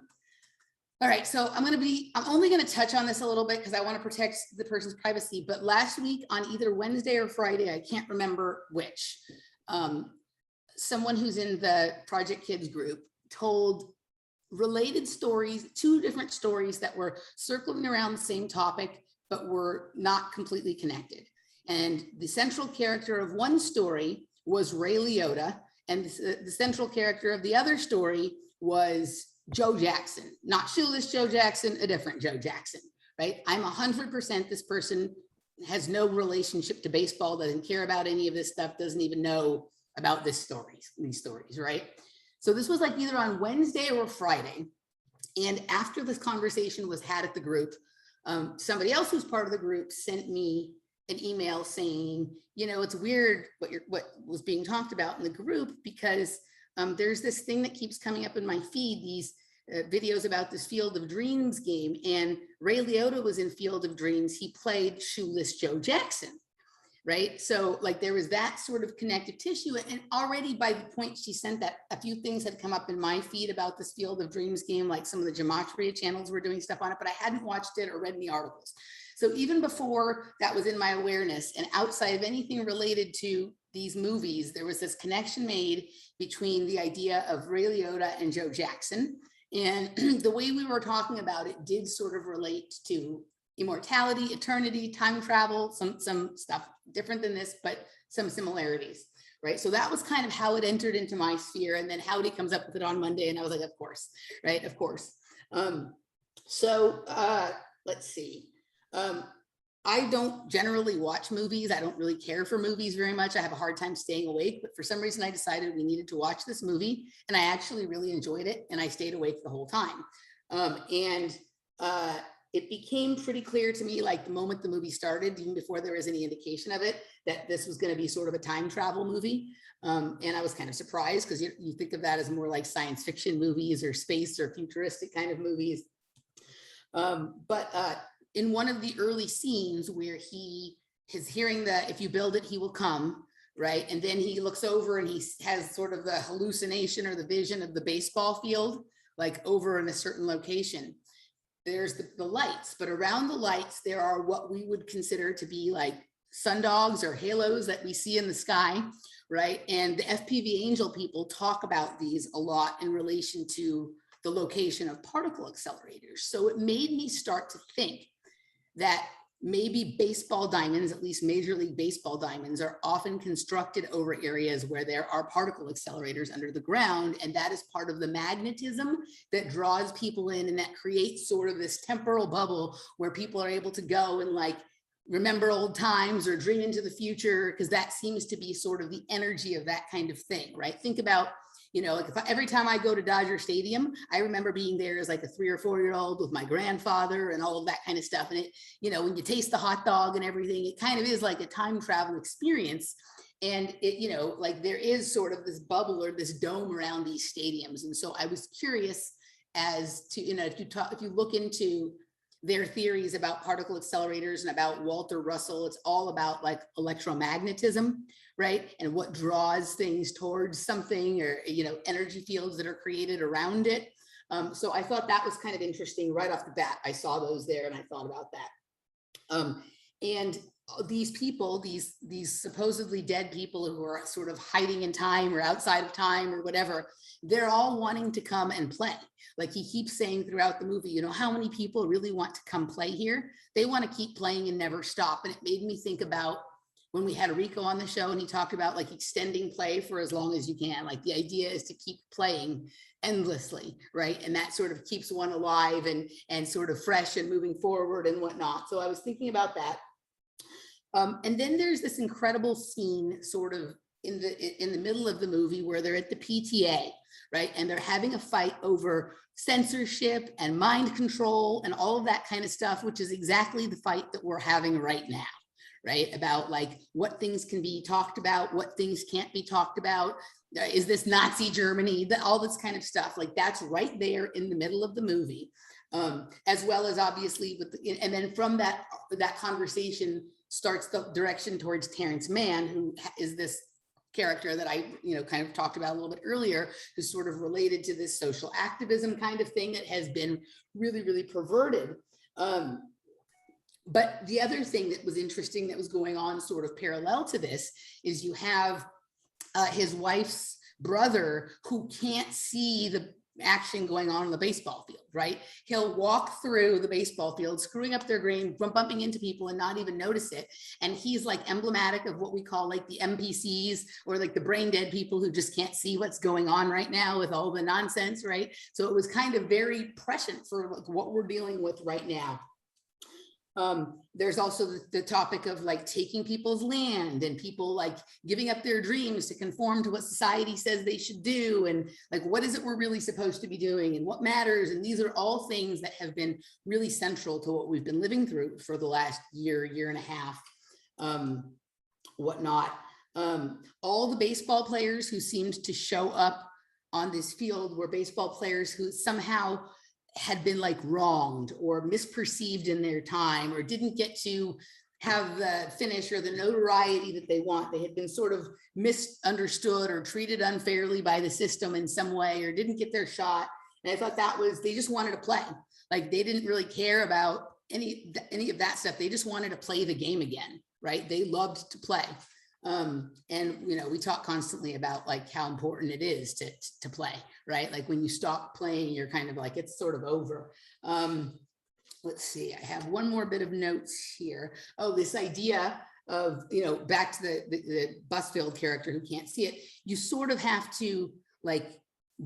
right, so I'm only gonna touch on this a little bit because I want to protect the person's privacy, but last week on either Wednesday or Friday, I can't remember which, someone who's in the Project Kids group told related stories, two different stories that were circling around the same topic, but were not completely connected. And the central character of one story was Ray Liotta, and the central character of the other story was Joe Jackson, not Shoeless Joe Jackson, a different Joe Jackson, right? I'm 100% this person has no relationship to baseball, doesn't care about any of this stuff, doesn't even know about these stories, right? So this was like either on Wednesday or Friday. And after this conversation was had at the group, somebody else who's part of the group sent me an email saying, you know, it's weird what was being talked about in the group because there's this thing that keeps coming up in my feed, these videos about this Field of Dreams game, and Ray Liotta was in Field of Dreams. He played Shoeless Joe Jackson, right? So like there was that sort of connective tissue, and already by the point she sent that, a few things had come up in my feed about this Field of Dreams game, like some of the Gematria channels were doing stuff on it, but I hadn't watched it or read any articles. So even before that was in my awareness and outside of anything related to these movies, there was this connection made between the idea of Ray Liotta and Joe Jackson. And the way we were talking about it did sort of relate to, immortality, eternity, time travel, some stuff different than this, but some similarities, right? So that was kind of how it entered into my sphere. And then Howdy comes up with it on Monday, and I was like, of course, right? Of course. Let's see. I don't generally watch movies. I don't really care for movies very much. I have a hard time staying awake, but for some reason I decided we needed to watch this movie, and I actually really enjoyed it, and I stayed awake the whole time. It became pretty clear to me, like the moment the movie started, even before there was any indication of it, that this was going to be sort of a time travel movie. And I was kind of surprised, because you think of that as more like science fiction movies or space or futuristic kind of movies. In one of the early scenes where he is hearing the, if you build it, he will come, right? And then he looks over and he has sort of the hallucination or the vision of the baseball field, like over in a certain location. There's the lights, but around the lights, there are what we would consider to be like sundogs or halos that we see in the sky, right? And the FPV angel people talk about these a lot in relation to the location of particle accelerators. So it made me start to think that maybe baseball diamonds, at least Major League Baseball diamonds, are often constructed over areas where there are particle accelerators under the ground. And that is part of the magnetism that draws people in, and that creates sort of this temporal bubble where people are able to go and like remember old times or dream into the future, because that seems to be sort of the energy of that kind of thing, right? Think about, you know, like every time I go to Dodger Stadium, I remember being there as like a 3 or 4 year old with my grandfather and all of that kind of stuff. And it, you know, when you taste the hot dog and everything, it kind of is like a time travel experience. And it, you know, like there is sort of this bubble or this dome around these stadiums. And so I was curious as to, you know, if you look into their theories about particle accelerators and about Walter Russell, it's all about like electromagnetism, right? And what draws things towards something, or, you know, energy fields that are created around it. So I thought that was kind of interesting right off the bat. I saw those there and I thought about that. And these people, these supposedly dead people who are sort of hiding in time or outside of time or whatever, they're all wanting to come and play. Like he keeps saying throughout the movie, you know, how many people really want to come play here? They want to keep playing and never stop. And it made me think about when we had Rico on the show and he talked about like extending play for as long as you can. Like the idea is to keep playing endlessly, right? And that sort of keeps one alive and sort of fresh and moving forward and whatnot. So I was thinking about that. And then there's this incredible scene sort of in the middle of the movie where they're at the PTA, right? And they're having a fight over censorship and mind control and all of that kind of stuff, which is exactly the fight that we're having right now, right? About like what things can be talked about, what things can't be talked about. Is this Nazi Germany? All this kind of stuff. Like that's right there in the middle of the movie, as well as obviously with, and then from that conversation starts the direction towards Terrence Mann, who is this character that I, you know, kind of talked about a little bit earlier, who's sort of related to this social activism kind of thing that has been really, really perverted. But the other thing that was interesting that was going on sort of parallel to this is you have his wife's brother who can't see the action going on the baseball field, right? He'll walk through the baseball field, screwing up their green, bumping into people and not even notice it. And he's like emblematic of what we call like the NPCs, or like the brain dead people who just can't see what's going on right now with all the nonsense, right? So it was kind of very prescient for like what we're dealing with right now. There's also the topic of like taking people's land and people like giving up their dreams to conform to what society says they should do. And like, what is it we're really supposed to be doing and what matters? And these are all things that have been really central to what we've been living through for the last year and a half, whatnot. All the baseball players who seemed to show up on this field were baseball players who somehow had been like wronged or misperceived in their time, or didn't get to have the finish or the notoriety that they want. They had been sort of misunderstood or treated unfairly by the system in some way, or didn't get their shot. And I thought that was, they just wanted to play. Like they didn't really care about any of that stuff. They just wanted to play the game again, right? They loved to play. And, you know, we talk constantly about like how important it is to play, right? Like when you stop playing, you're kind of like, it's sort of over. let's see, I have one more bit of notes here. Oh, this idea of, back to the Busfield character who can't see it, you sort of have to like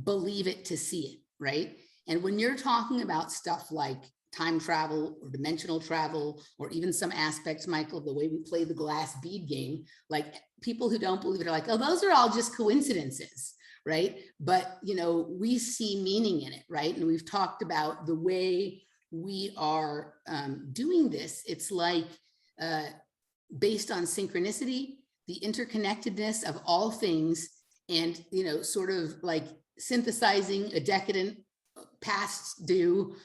believe it to see it, right? And when you're talking about stuff like time travel or dimensional travel, or even some aspects, Michael, the way we play the glass bead game, like people who don't believe it are like, oh, those are all just coincidences, right? But, we see meaning in it, right? And we've talked about the way we are doing this. It's like based on synchronicity, the interconnectedness of all things, and, sort of like synthesizing a decadent, past due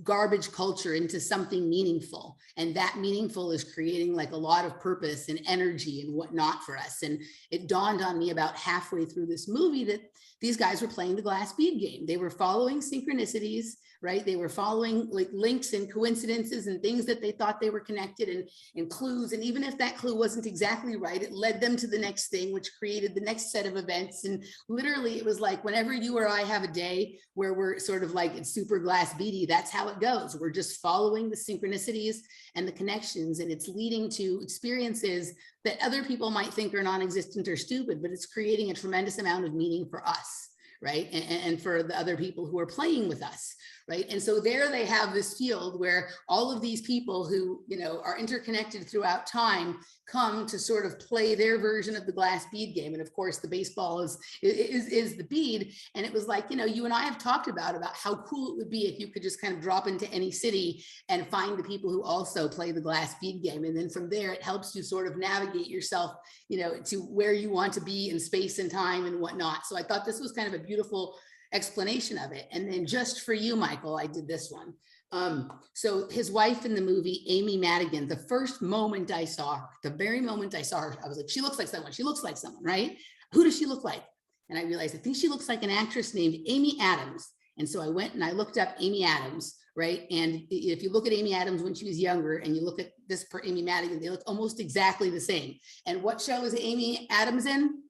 garbage culture into something meaningful. And that meaningful is creating like a lot of purpose and energy and whatnot for us. And it dawned on me about halfway through this movie that these guys were playing the glass bead game. They were following synchronicities, right? They were following like links and coincidences and things that they thought they were connected, and clues. And even if that clue wasn't exactly right, it led them to the next thing, which created the next set of events. And literally it was like, whenever you or I have a day where we're sort of like, it's super glass beady, that's how it goes. We're just following the synchronicities and the connections, and it's leading to experiences that other people might think are non-existent or stupid, but it's creating a tremendous amount of meaning for us, right? And for the other people who are playing with us, right? And so there they have this field where all of these people who, are interconnected throughout time come to sort of play their version of the glass bead game. And of course, the baseball is the bead. And it was like, you and I have talked about how cool it would be if you could just kind of drop into any city and find the people who also play the glass bead game. And then from there, it helps you sort of navigate yourself, to where you want to be in space and time and whatnot. So I thought this was kind of a beautiful explanation of it. And then just for you, Michael, I did this one. So his wife in the movie, Amy Madigan, the first moment I saw her, the very moment I saw her, I was like, she looks like someone. She looks like someone, right? Who does she look like? And I realized, I think she looks like an actress named Amy Adams. And so I went and I looked up Amy Adams, right? And if you look at Amy Adams when she was younger, and you look at this per Amy Madigan, they look almost exactly the same. And what show is Amy Adams in?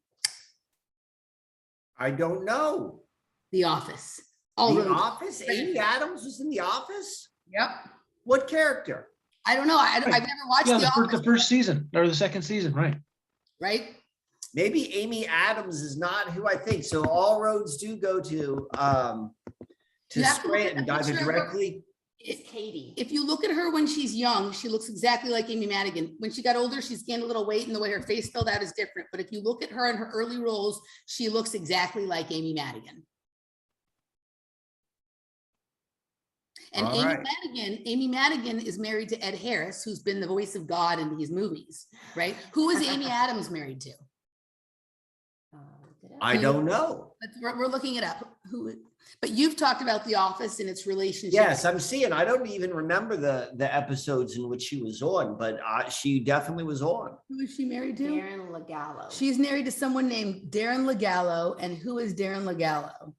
I don't know.
The Office.
The Office? Amy Adams was in The Office?
Yep.
What character?
I don't know. I've never watched The Office.
The first season or the second season, right?
Right?
Maybe Amy Adams is not who I think. So all roads do go to Scranton, either directly.
It's Katie. If you look at her when she's young, she looks exactly like Amy Madigan. When she got older, she's gained a little weight, and the way her face filled out is different. But if you look at her in her early roles, she looks exactly like Amy Madigan. And Amy Madigan is married to Ed Harris, who's been the voice of God in these movies, right? Who is Amy Adams married to?
I don't know.
We're looking it up. But you've talked about The Office and its relationship.
Yes, I'm seeing. I don't even remember the episodes in which she was on, but she definitely was on.
Who is she married to?
Darren Legallo.
She's married to someone named Darren Legallo. And who is Darren Legallo?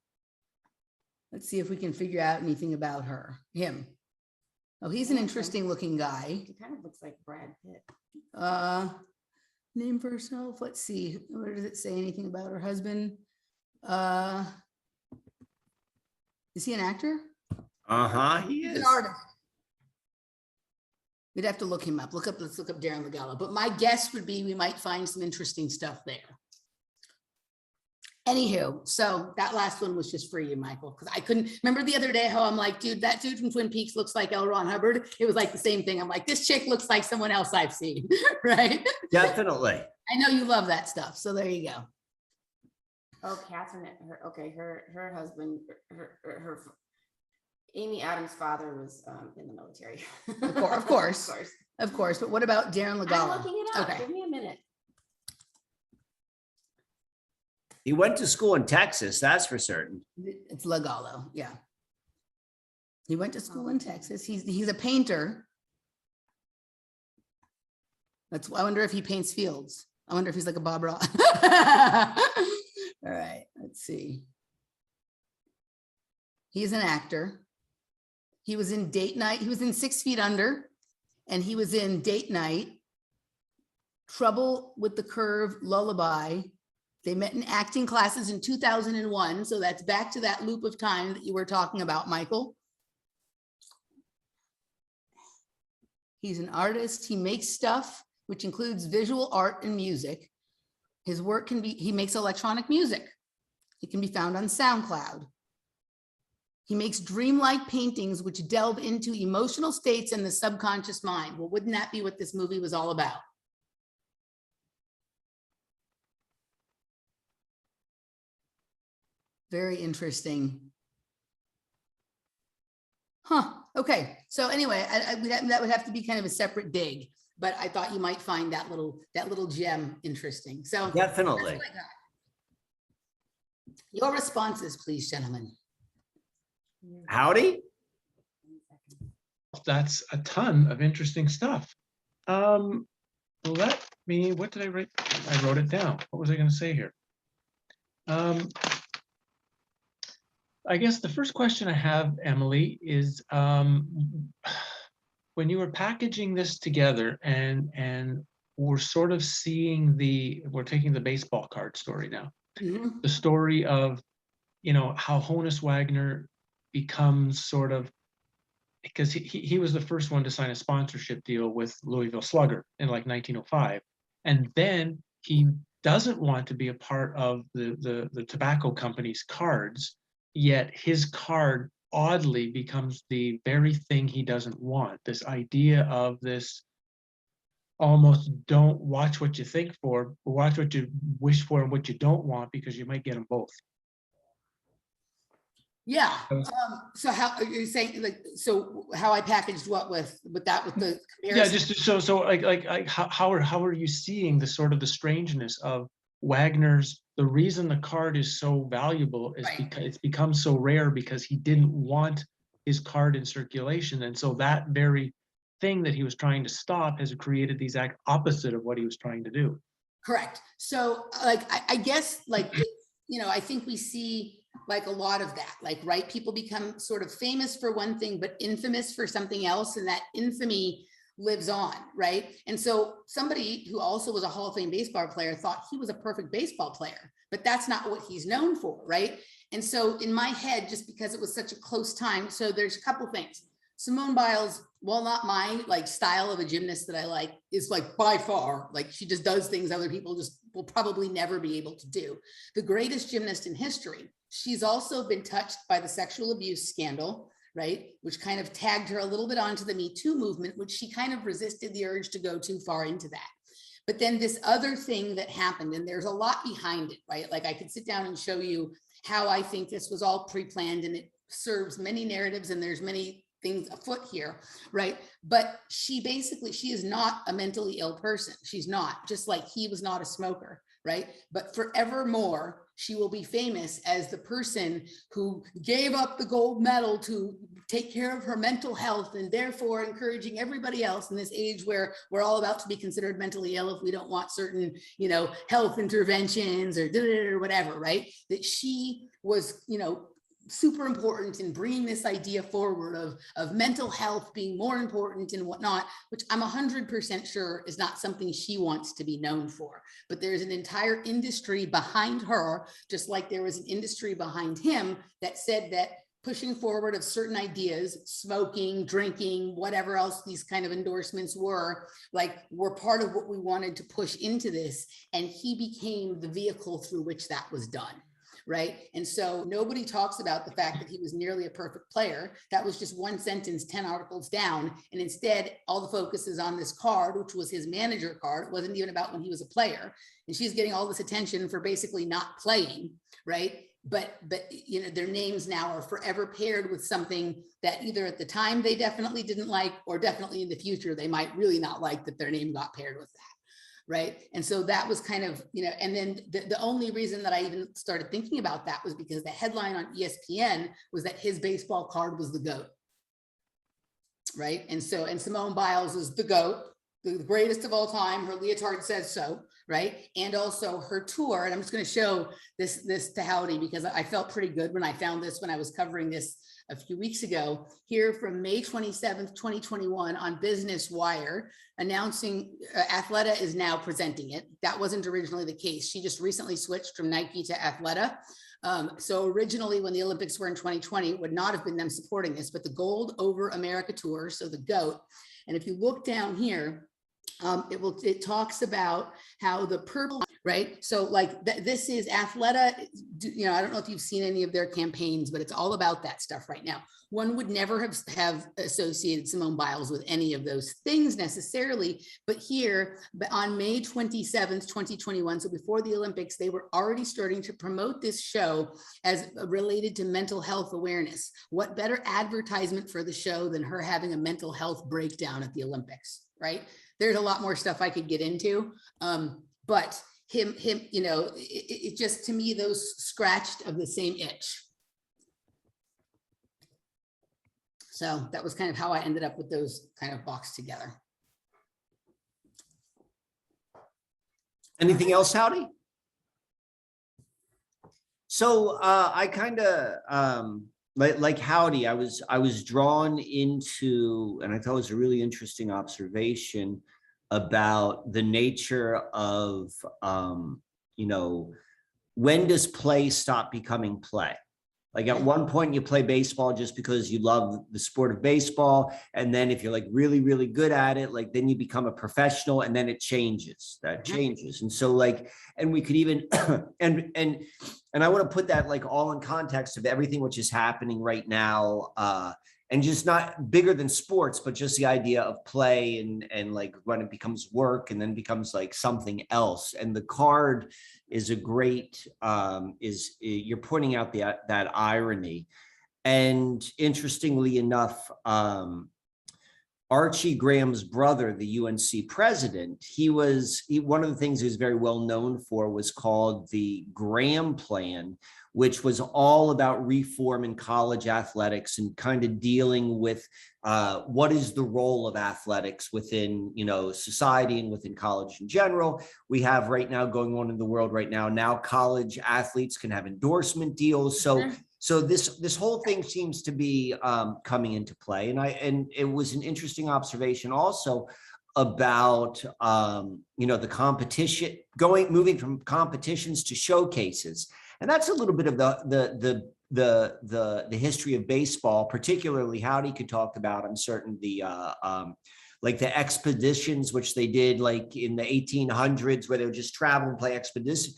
Let's see if we can figure out anything about him. Oh, he's an interesting looking guy.
He kind of looks like Brad Pitt.
Name for herself. Let's see. Where does it say anything about her husband? Is he an actor?
He is.
An artist. We'd have to look him up. Let's look up Darren Legallo. But my guess would be we might find some interesting stuff there. Anywho, so that last one was just for you, Michael, because I couldn't remember the other day how I'm like, dude, that dude from Twin Peaks looks like L. Ron Hubbard. It was like the same thing. I'm like, this chick looks like someone else I've seen, right?
Definitely.
I know you love that stuff. So there you go.
Oh, Catherine, her husband, her Amy Adams' father was in the military.
Of course. But what about Darren Legallo?
I'm looking it up.
Okay.
Give me a minute.
He went to school in Texas, that's for certain.
It's Legallo, yeah. He went to school in Texas. He's a painter. I wonder if he paints fields. I wonder if he's like a Bob Ross. All right, let's see. He's an actor. He was in Date Night. He was in 6 Feet Under, and he was in Date Night, Trouble with the Curve, Lullaby. They met in acting classes in 2001. So that's back to that loop of time that you were talking about, Michael. He's an artist. He makes stuff, which includes visual art and music. His work he makes electronic music. It can be found on SoundCloud. He makes dreamlike paintings which delve into emotional states and the subconscious mind. Well, wouldn't that be what this movie was all about? Very interesting. Huh. Okay. So anyway, that would have to be kind of a separate dig, but I thought you might find that little gem interesting. So
Definitely.
that's what I got. Your responses, please, gentlemen.
Howdy.
That's a ton of interesting stuff. Let me, what did I write? I wrote it down. What was I going to say here? I guess the first question I have, Emily, is when you were packaging this together and we're sort of seeing we're taking the baseball card story now, the story of, how Honus Wagner becomes sort of, because he was the first one to sign a sponsorship deal with Louisville Slugger in like 1905. And then he doesn't want to be a part of the tobacco company's cards, yet his card oddly becomes the very thing he doesn't want. This idea of this almost don't watch what you think for, but watch what you wish for and what you don't want, because you might get them both.
Yeah. So how are you saying, like, so how I packaged what with the comparison?
Yeah, just so like how are you seeing the sort of the strangeness of Wagner's, the reason the card is so valuable is because it's become so rare because he didn't want his card in circulation. And so that very thing that he was trying to stop has created the exact opposite of what he was trying to do.
Correct. So like, I guess like, I think we see like a lot of that, like, right, people become sort of famous for one thing, but infamous for something else. And that infamy lives on, right? And so somebody who also was a Hall of Fame baseball player thought he was a perfect baseball player, but that's not what he's known for, right? And so in my head, just because it was such a close time, so there's a couple things. Simone Biles, while not my like style of a gymnast that I like, is like by far, like she just does things other people just will probably never be able to do. The greatest gymnast in history. She's also been touched by the sexual abuse scandal, right? Which kind of tagged her a little bit onto the Me Too movement, which she kind of resisted the urge to go too far into that. But then this other thing that happened, and there's a lot behind it, right? Like I could sit down and show you how I think this was all pre-planned, and it serves many narratives, and there's many things afoot here, right? But she is not a mentally ill person. She's not, just like he was not a smoker, right? But forevermore, she will be famous as the person who gave up the gold medal to take care of her mental health, and therefore encouraging everybody else in this age where we're all about to be considered mentally ill if we don't want certain, health interventions or whatever, right? That she was, super important in bringing this idea forward of mental health being more important and whatnot, which I'm 100% sure is not something she wants to be known for. But there's an entire industry behind her, just like there was an industry behind him that said that pushing forward of certain ideas, smoking, drinking, whatever else these kind of endorsements were part of what we wanted to push into this. And he became the vehicle through which that was done. Right. And so nobody talks about the fact that he was nearly a perfect player. That was just one sentence, 10 articles down. And instead, all the focus is on this card, which was his manager card. It wasn't even about when he was a player. And she's getting all this attention for basically not playing. Right. But their names now are forever paired with something that either at the time they definitely didn't like, or definitely in the future, they might really not like that their name got paired with that. Right. And so that was kind of, and then the only reason that I even started thinking about that was because the headline on ESPN was that his baseball card was the GOAT. Right. And Simone Biles is the GOAT, the greatest of all time. Her leotard says so. Right. And also her tour. And I'm just going to show this to Howdy, because I felt pretty good when I found this, when I was covering this a few weeks ago, here from May 27th, 2021 on Business Wire, announcing Athleta is now presenting it. That wasn't originally the case. She just recently switched from Nike to Athleta. So originally when the Olympics were in 2020, it would not have been them supporting this, but the Gold Over America Tour, so the GOAT. And if you look down here, it talks about how the purple, right? So like this is Athleta, I don't know if you've seen any of their campaigns, but it's all about that stuff right now. One would never have associated Simone Biles with any of those things necessarily, but here, on May 27th, 2021, so before the Olympics, they were already starting to promote this show as related to mental health awareness. What better advertisement for the show than her having a mental health breakdown at the Olympics, right? There's a lot more stuff I could get into, but him, it just, to me, those scratched of the same itch. So that was kind of how I ended up with those kind of boxed together.
Anything else, Howdy? So I kind of like Howdy, I was drawn into, and I thought it was a really interesting observation about the nature of, when does play stop becoming play? Like at one point you play baseball just because you love the sport of baseball. And then if you're like really, really good at it, like then you become a professional and then it changes, that changes. And so like, and we could even, and I want to put that like all in context of everything which is happening right now. And just not bigger than sports, but just the idea of play and like when it becomes work and then becomes like something else. And the card is a great, you're pointing out that irony. And interestingly enough, Archie Graham's brother, the UNC president, one of the things he was very well known for was called the Graham Plan, which was all about reform in college athletics and kind of dealing with what is the role of athletics within, society and within college in general. We have right now going on in the world right now college athletes can have endorsement deals. So this whole thing seems to be coming into play. And it was an interesting observation also about, the competition, moving from competitions to showcases. And that's a little bit of the history of baseball, particularly Howdy could talk about, I'm certain, like the expeditions, which they did like in the 1800s, where they would just travel and play expeditions.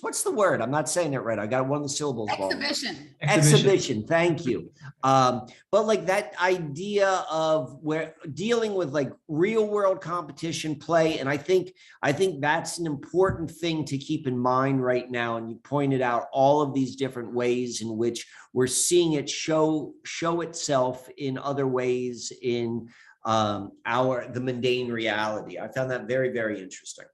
What's the word? I'm not saying it right. I got one of the syllables. Exhibition. Thank you. But like that idea of where dealing with like real world competition play. And I think that's an important thing to keep in mind right now. And you pointed out all of these different ways in which we're seeing it show itself in other ways in the mundane reality. I found that very, very interesting.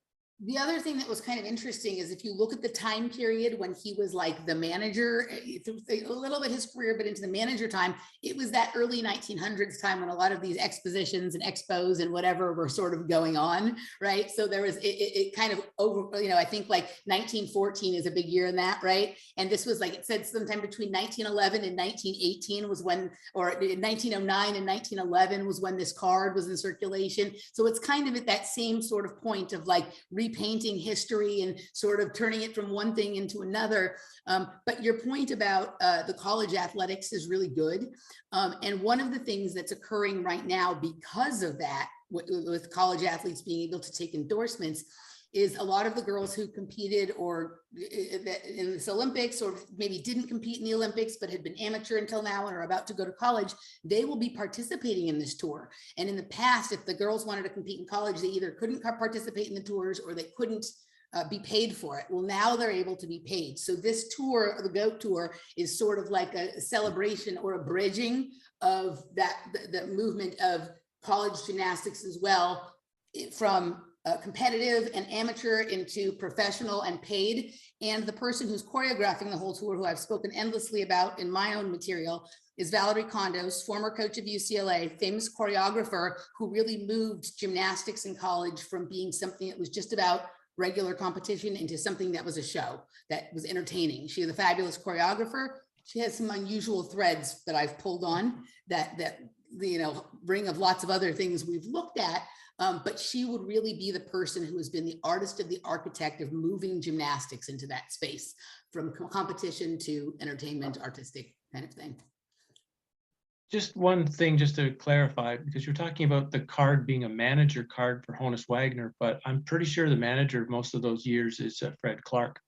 The other thing that was kind of interesting is if you look at the time period when he was like the manager, a little bit his career, but into the manager time, it was that early 1900s time when a lot of these expositions and expos and whatever were sort of going on, right? So there was, it kind of over, I think like 1914 is a big year in that, right? And this was like, it said sometime between 1911 and 1918 was when, or 1909 and 1911 was when this card was in circulation. So it's kind of at that same sort of point of like repainting history and sort of turning it from one thing into another. But your point about the college athletics is really good. And one of the things that's occurring right now because of that, with college athletes being able to take endorsements, is a lot of the girls who competed or in this Olympics, or maybe didn't compete in the Olympics, but had been amateur until now and are about to go to college, they will be participating in this tour. And in the past, if the girls wanted to compete in college, they either couldn't participate in the tours or they couldn't be paid for it. Well, now they're able to be paid. So this tour, the GOAT tour, is sort of like a celebration or a bridging of that, the movement of college gymnastics as well, from competitive and amateur into professional and paid. And the person who's choreographing the whole tour, who I've spoken endlessly about in my own material, is Valerie Kondos, former coach of UCLA, famous choreographer who really moved gymnastics in college from being something that was just about regular competition into something that was a show that was entertaining. She is a fabulous choreographer. She has some unusual threads that I've pulled on that ring of lots of other things we've looked at. But she would really be the person who has been the artist of the architect of moving gymnastics into that space, from competition to entertainment, artistic kind of thing.
Just one thing, just to clarify, because you're talking about the card being a manager card for Honus Wagner, but I'm pretty sure the manager of most of those years is Fred Clark,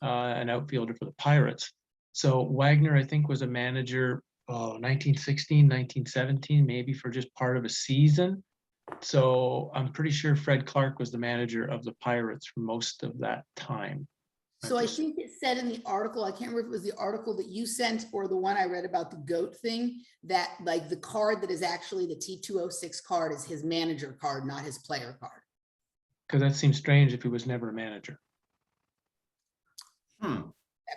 an outfielder for the Pirates. So Wagner, I think, was a manager 1916, 1917, maybe for just part of a season. So I'm pretty sure Fred Clark was the manager of the Pirates for most of that time.
So I think it said in the article, I can't remember if it was the article that you sent or the one I read about the goat thing, that like the card that is actually the T206 card is his manager card, not his player card.
Because that seems strange if he was never a manager.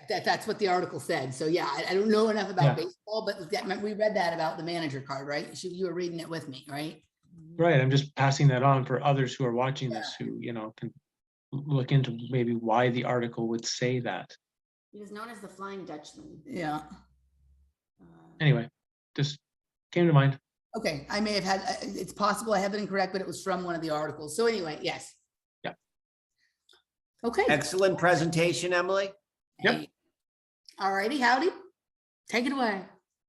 That's what the article said. So yeah, I don't know enough about
Yeah.
baseball, but we read that about the manager card, right? You were reading it with me, right?
Right, I'm just passing that on for others who are watching this, who, you know, can look into maybe why the article would say that.
He was known as the Flying Dutchman.
Yeah.
Anyway, just came to mind.
Okay, I may have had, it's possible I have it incorrect, but it was from one of the articles. So anyway, yes.
Yeah.
Okay.
Excellent presentation, Emily.
Yep.
All righty, Howdy, take it away.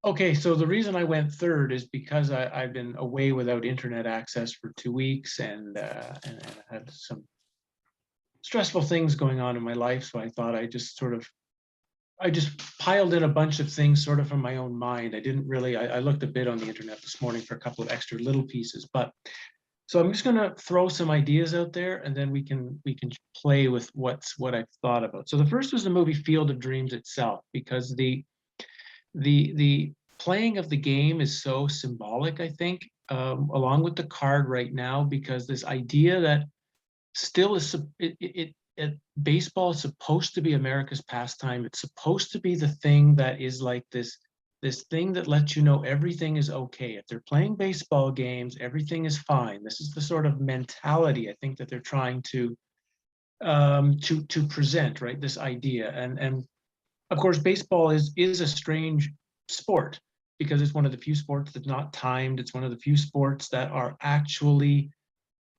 Okay, so the reason I went third is because I've been away without internet access for 2 weeks, and I had some stressful things going on in my life. So I thought I just piled in a bunch of things sort of from my own mind. I didn't really, I looked a bit on the internet this morning for a couple of extra little pieces, but so I'm just gonna throw some ideas out there, and then we can play with what I've thought about. So the first was the movie Field of Dreams itself, because the playing of the game is so symbolic, I think, along with the card right now, because this idea that still is baseball is supposed to be America's pastime. It's supposed to be the thing that is like this thing that lets you know everything is okay. If they're playing baseball games, everything is fine. This is the sort of mentality I think that they're trying to present, right? This idea, and of course, baseball is a strange sport, because it's one of the few sports that's not timed. It's one of the few sports that are actually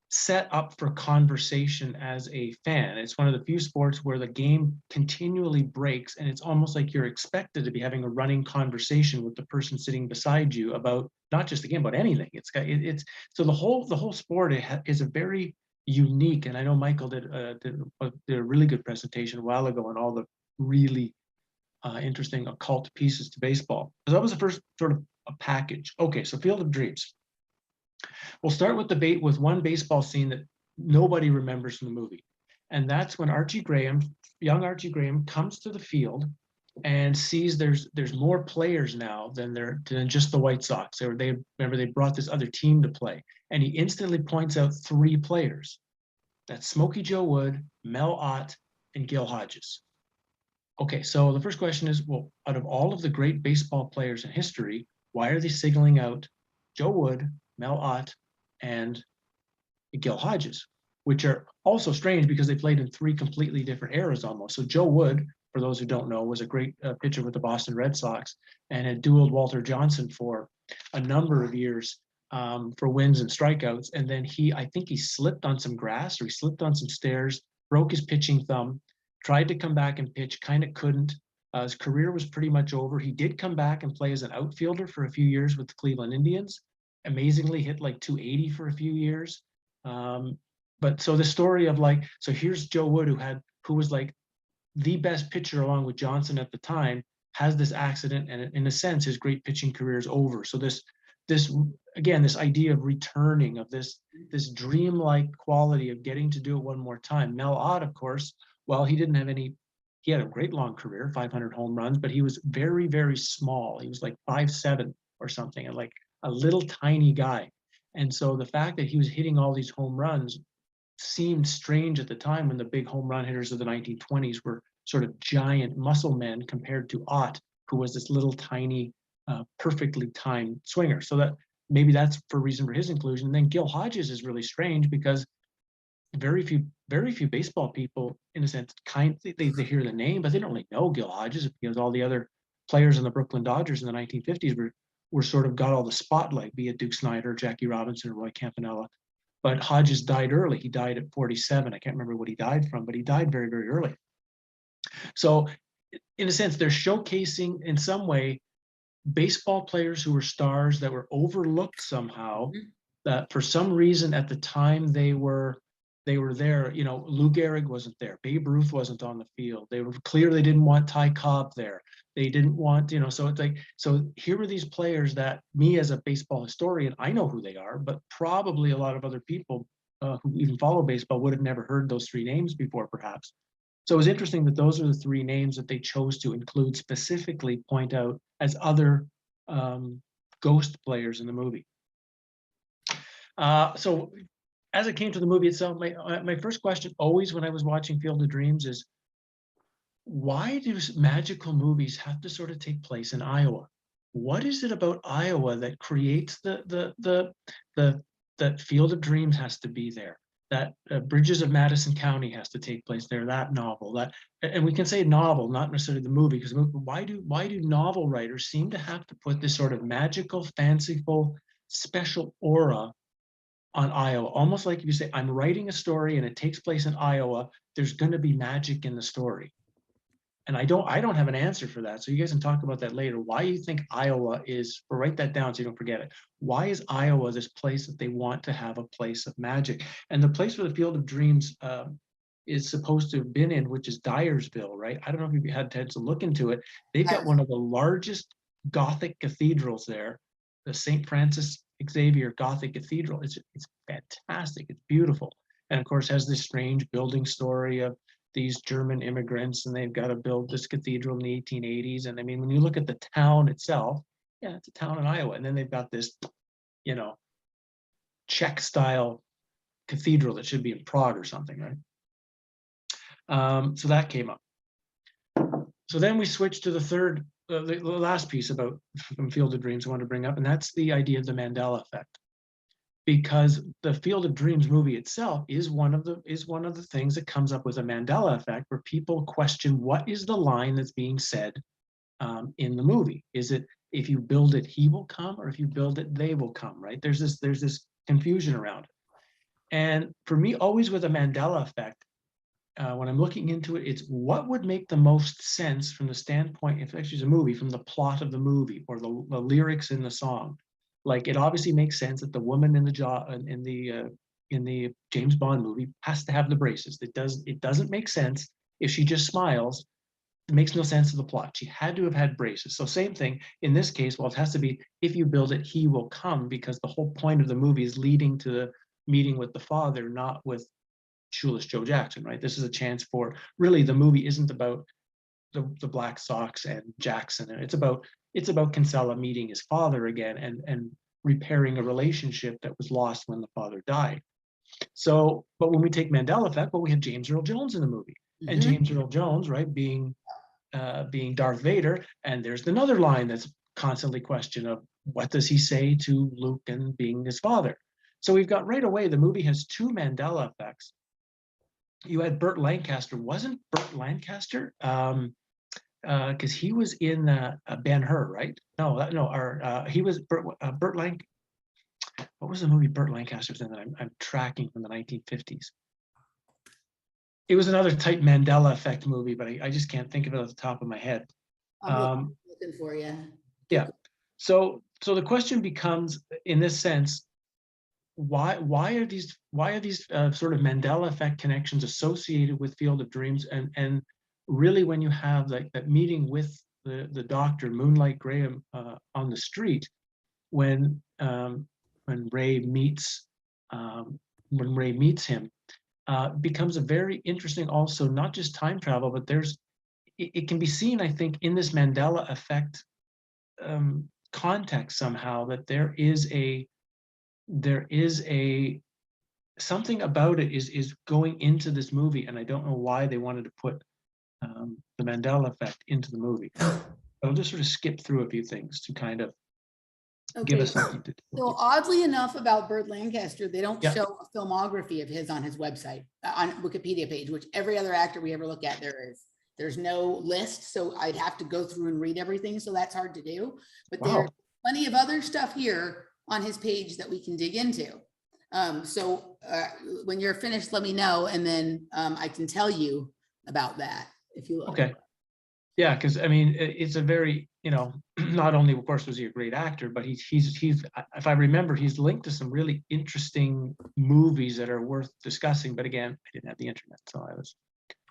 set up for conversation as a fan. It's one of the few sports where the game continually breaks, and it's almost like you're expected to be having a running conversation with the person sitting beside you about not just the game, but anything. It's so the whole sport is a very unique, and I know Michael did a really good presentation a while ago on all the really interesting occult pieces to baseball. So that was the first sort of a package. Okay, so Field of Dreams. We'll start with one baseball scene that nobody remembers from the movie. And that's when young Archie Graham comes to the field and sees there's more players now than just the White Sox. They brought this other team to play. And he instantly points out 3 players. That's Smokey Joe Wood, Mel Ott, and Gil Hodges. Okay, so the first question is, well, out of all of the great baseball players in history, why are they signaling out Joe Wood, Mel Ott, and Gil Hodges, which are also strange because they played in 3 completely different eras almost. So Joe Wood, for those who don't know, was a great pitcher with the Boston Red Sox and had dueled Walter Johnson for a number of years for wins and strikeouts. And then I think he slipped on some grass, or he slipped on some stairs, broke his pitching thumb, tried to come back and pitch, kind of couldn't. His career was pretty much over. He did come back and play as an outfielder for a few years with the Cleveland Indians. Amazingly hit like 280 for a few years. But so the story of so here's Joe Wood, who was like the best pitcher along with Johnson at the time, has this accident, and in a sense, his great pitching career is over. So this idea of returning, of this dreamlike quality of getting to do it one more time. Mel Ott, of course, well, he had a great long career, 500 home runs, but he was very, very small. He was like 5'7" or something, and like a little tiny guy. And so the fact that he was hitting all these home runs seemed strange at the time, when the big home run hitters of the 1920s were sort of giant muscle men compared to Ott, who was this little tiny, perfectly timed swinger. So that maybe that's for a reason for his inclusion. And then Gil Hodges is really strange because very few baseball people, in a sense, they hear the name, but they don't really know Gil Hodges, because all the other players in the Brooklyn Dodgers in the 1950s were sort of got all the spotlight, be it Duke Snider, Jackie Robinson, or Roy Campanella. but Hodges died early. He died at 47. I can't remember what he died from, but he died very, very early. So in a sense, they're showcasing in some way baseball players who were stars that were overlooked somehow, that for some reason at the time they were there. You know, Lou Gehrig wasn't there. Babe Ruth wasn't on the field. They were clear they didn't want Ty Cobb there. They didn't want, you know, so it's like, so here were these players that me as a baseball historian, I know who they are, but probably a lot of other people who even follow baseball would have never heard those three names before, perhaps. So it was interesting that those are the three names that they chose to include, specifically point out as other ghost players in the movie. So as it came to the movie itself, my first question always when I was watching Field of Dreams is, why do magical movies have to sort of take place in Iowa? What is it about Iowa that creates that Field of Dreams has to be there? That Bridges of Madison County has to take place there, that novel, that, and we can say novel, not necessarily the movie, because why do novel writers seem to have to put this sort of magical, fanciful, special aura on Iowa? Almost like if you say, I'm writing a story and it takes place in Iowa, there's going to be magic in the story. And I don't have an answer for that. So you guys can talk about that later. Why you think Iowa is, or write that down so you don't forget it. Why is Iowa this place that they want to have a place of magic? And the place where the Field of Dreams is supposed to have been in, which is Dyersville, right? I don't know if you've had a chance to look into it. They've got one of the largest Gothic cathedrals there, the St. Francis Xavier Gothic Cathedral. It's fantastic. It's beautiful. And of course has this strange building story of these German immigrants, and they've got to build this cathedral in the 1880s. And I mean, when you look at the town itself, yeah, it's a town in Iowa. And then they've got this, you know, Czech style cathedral that should be in Prague or something, right? So that came up. So then we switched to the third, the last piece about from Field of Dreams I want to bring up, and that's the idea of the Mandela effect. Because the Field of Dreams movie itself is one of the things that comes up with a Mandela effect, where people question what is the line that's being said in the movie. Is it, if you build it, he will come, or if you build it, they will come, right? There's this confusion around it. And for me, always with a Mandela effect, when I'm looking into it, it's what would make the most sense from the standpoint, if actually it's a movie, from the plot of the movie or the lyrics in the song. Like, it obviously makes sense that the woman in the James Bond movie has to have the braces. It doesn't make sense if she just smiles. It makes no sense to the plot. She had to have had braces. So same thing in this case. Well, it has to be, if you build it, he will come, because the whole point of the movie is leading to the meeting with the father, not with Shoeless Joe Jackson, right? This is a chance for, really, the movie isn't about the Black Sox and Jackson, and it's about Kinsella meeting his father again and repairing a relationship that was lost when the father died. So, but when we take Mandela effect, well, we have James Earl Jones in the movie, and James Earl Jones, right, being Darth Vader, and there's another line that's constantly questioned of what does he say to Luke and being his father. So we've got right away, the movie has two Mandela effects. You had Burt Lancaster. Wasn't Burt Lancaster? Because he was in Ben-Hur, right? He was Burt Lancaster. What was the movie Burt Lancaster's in that I'm tracking from the 1950s? It was another type Mandela effect movie, but I just can't think of it off the top of my head.
I'm looking for you.
Yeah. So the question becomes, in this sense, why are these sort of Mandela effect connections associated with Field of Dreams, and really when you have that meeting with the doctor Moonlight Graham on the street, when Ray meets him, becomes a very interesting, also not just time travel, but it can be seen, I think, in this Mandela effect context somehow, that there is something about it is going into this movie, and I don't know why they wanted to put the Mandela effect into the movie. I'll just sort of skip through a few things to kind of give us something to do.
So oddly enough, about Burt Lancaster, they don't show a filmography of his on his website, on Wikipedia page, which every other actor we ever look at, there's no list. So I'd have to go through and read everything. So that's hard to do. But there's plenty of other stuff here on his page that we can dig into. When you're finished, let me know, and then I can tell you about that if you like.
Okay. Yeah, because I mean, it's a very, not only, of course, was he a great actor, but he's, if I remember, he's linked to some really interesting movies that are worth discussing. But again, I didn't have the internet, so I was,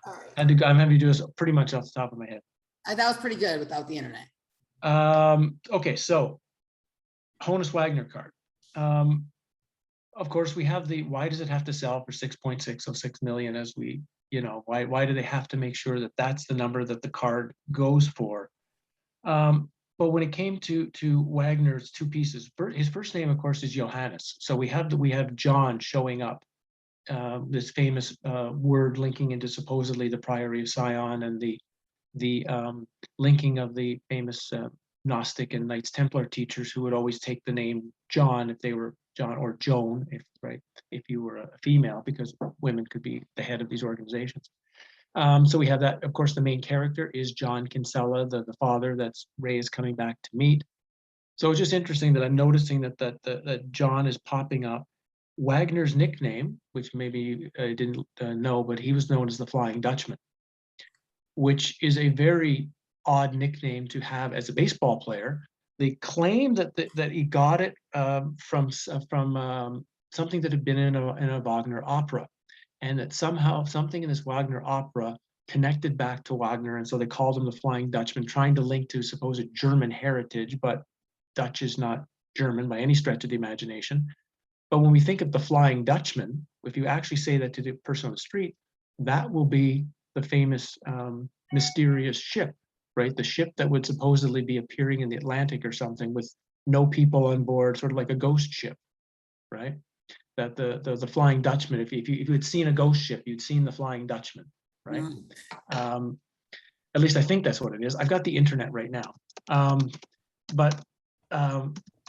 All right.
I'm having to do this pretty much off the top of my head.
That was pretty good without the internet.
Okay, so Honus Wagner card. Of course, we have why does it have to sell for 6.606 million as we, why do they have to make sure that that's the number that the card goes for? But when it came to Wagner's two pieces, his first name, of course, is Johannes. So we have John showing up, this famous word linking into supposedly the Priory of Sion and the linking of the famous Gnostic and Knights Templar teachers who would always take the name John if they were John, or Joan if you were a female, because women could be the head of these organizations. So we have that. Of course, the main character is John Kinsella, the father that's Ray is coming back to meet. So it's just interesting that I'm noticing that John is popping up. Wagner's nickname, which maybe I didn't know, but he was known as the Flying Dutchman, which is a very odd nickname to have as a baseball player. They claim that he got it from something that had been in a Wagner opera, and that somehow something in this Wagner opera connected back to Wagner, and so they called him the Flying Dutchman, trying to link to supposed German heritage, but Dutch is not German by any stretch of the imagination. But when we think of the Flying Dutchman, if you actually say that to the person on the street, that will be the famous mysterious ship, right? The ship that would supposedly be appearing in the Atlantic or something with no people on board, sort of like a ghost ship, right? That the Flying Dutchman, if you had seen a ghost ship, you'd seen the Flying Dutchman, right? At least I think that's what it is. I've got the internet right now.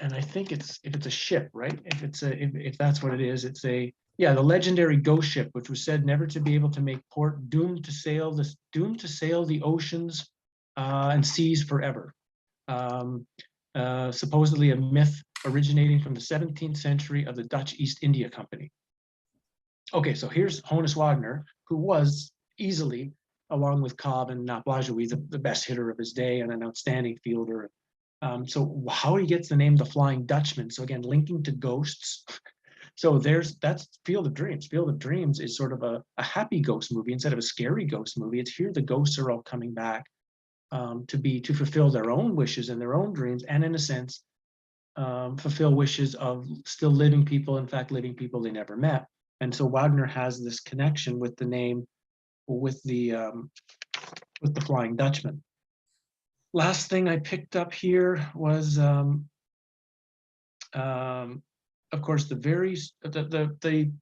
And I think if it's a ship, right? If that's what it is, it's the legendary ghost ship, which was said never to be able to make port, doomed to sail the oceans and seas forever. Supposedly a myth originating from the 17th century of the Dutch East India Company. Okay, so here's Honus Wagner, who was easily, along with Cobb and Blajouis, the best hitter of his day and an outstanding fielder. So how he gets the name the Flying Dutchman, so again, linking to ghosts. So that's Field of Dreams. Field of Dreams is sort of a happy ghost movie instead of a scary ghost movie. It's here the ghosts are all coming back to fulfill their own wishes and their own dreams, and in a sense, fulfill wishes of still living people, in fact, living people they never met. And so Wagner has this connection with the name, with the Flying Dutchman. Last thing I picked up here was, of course, the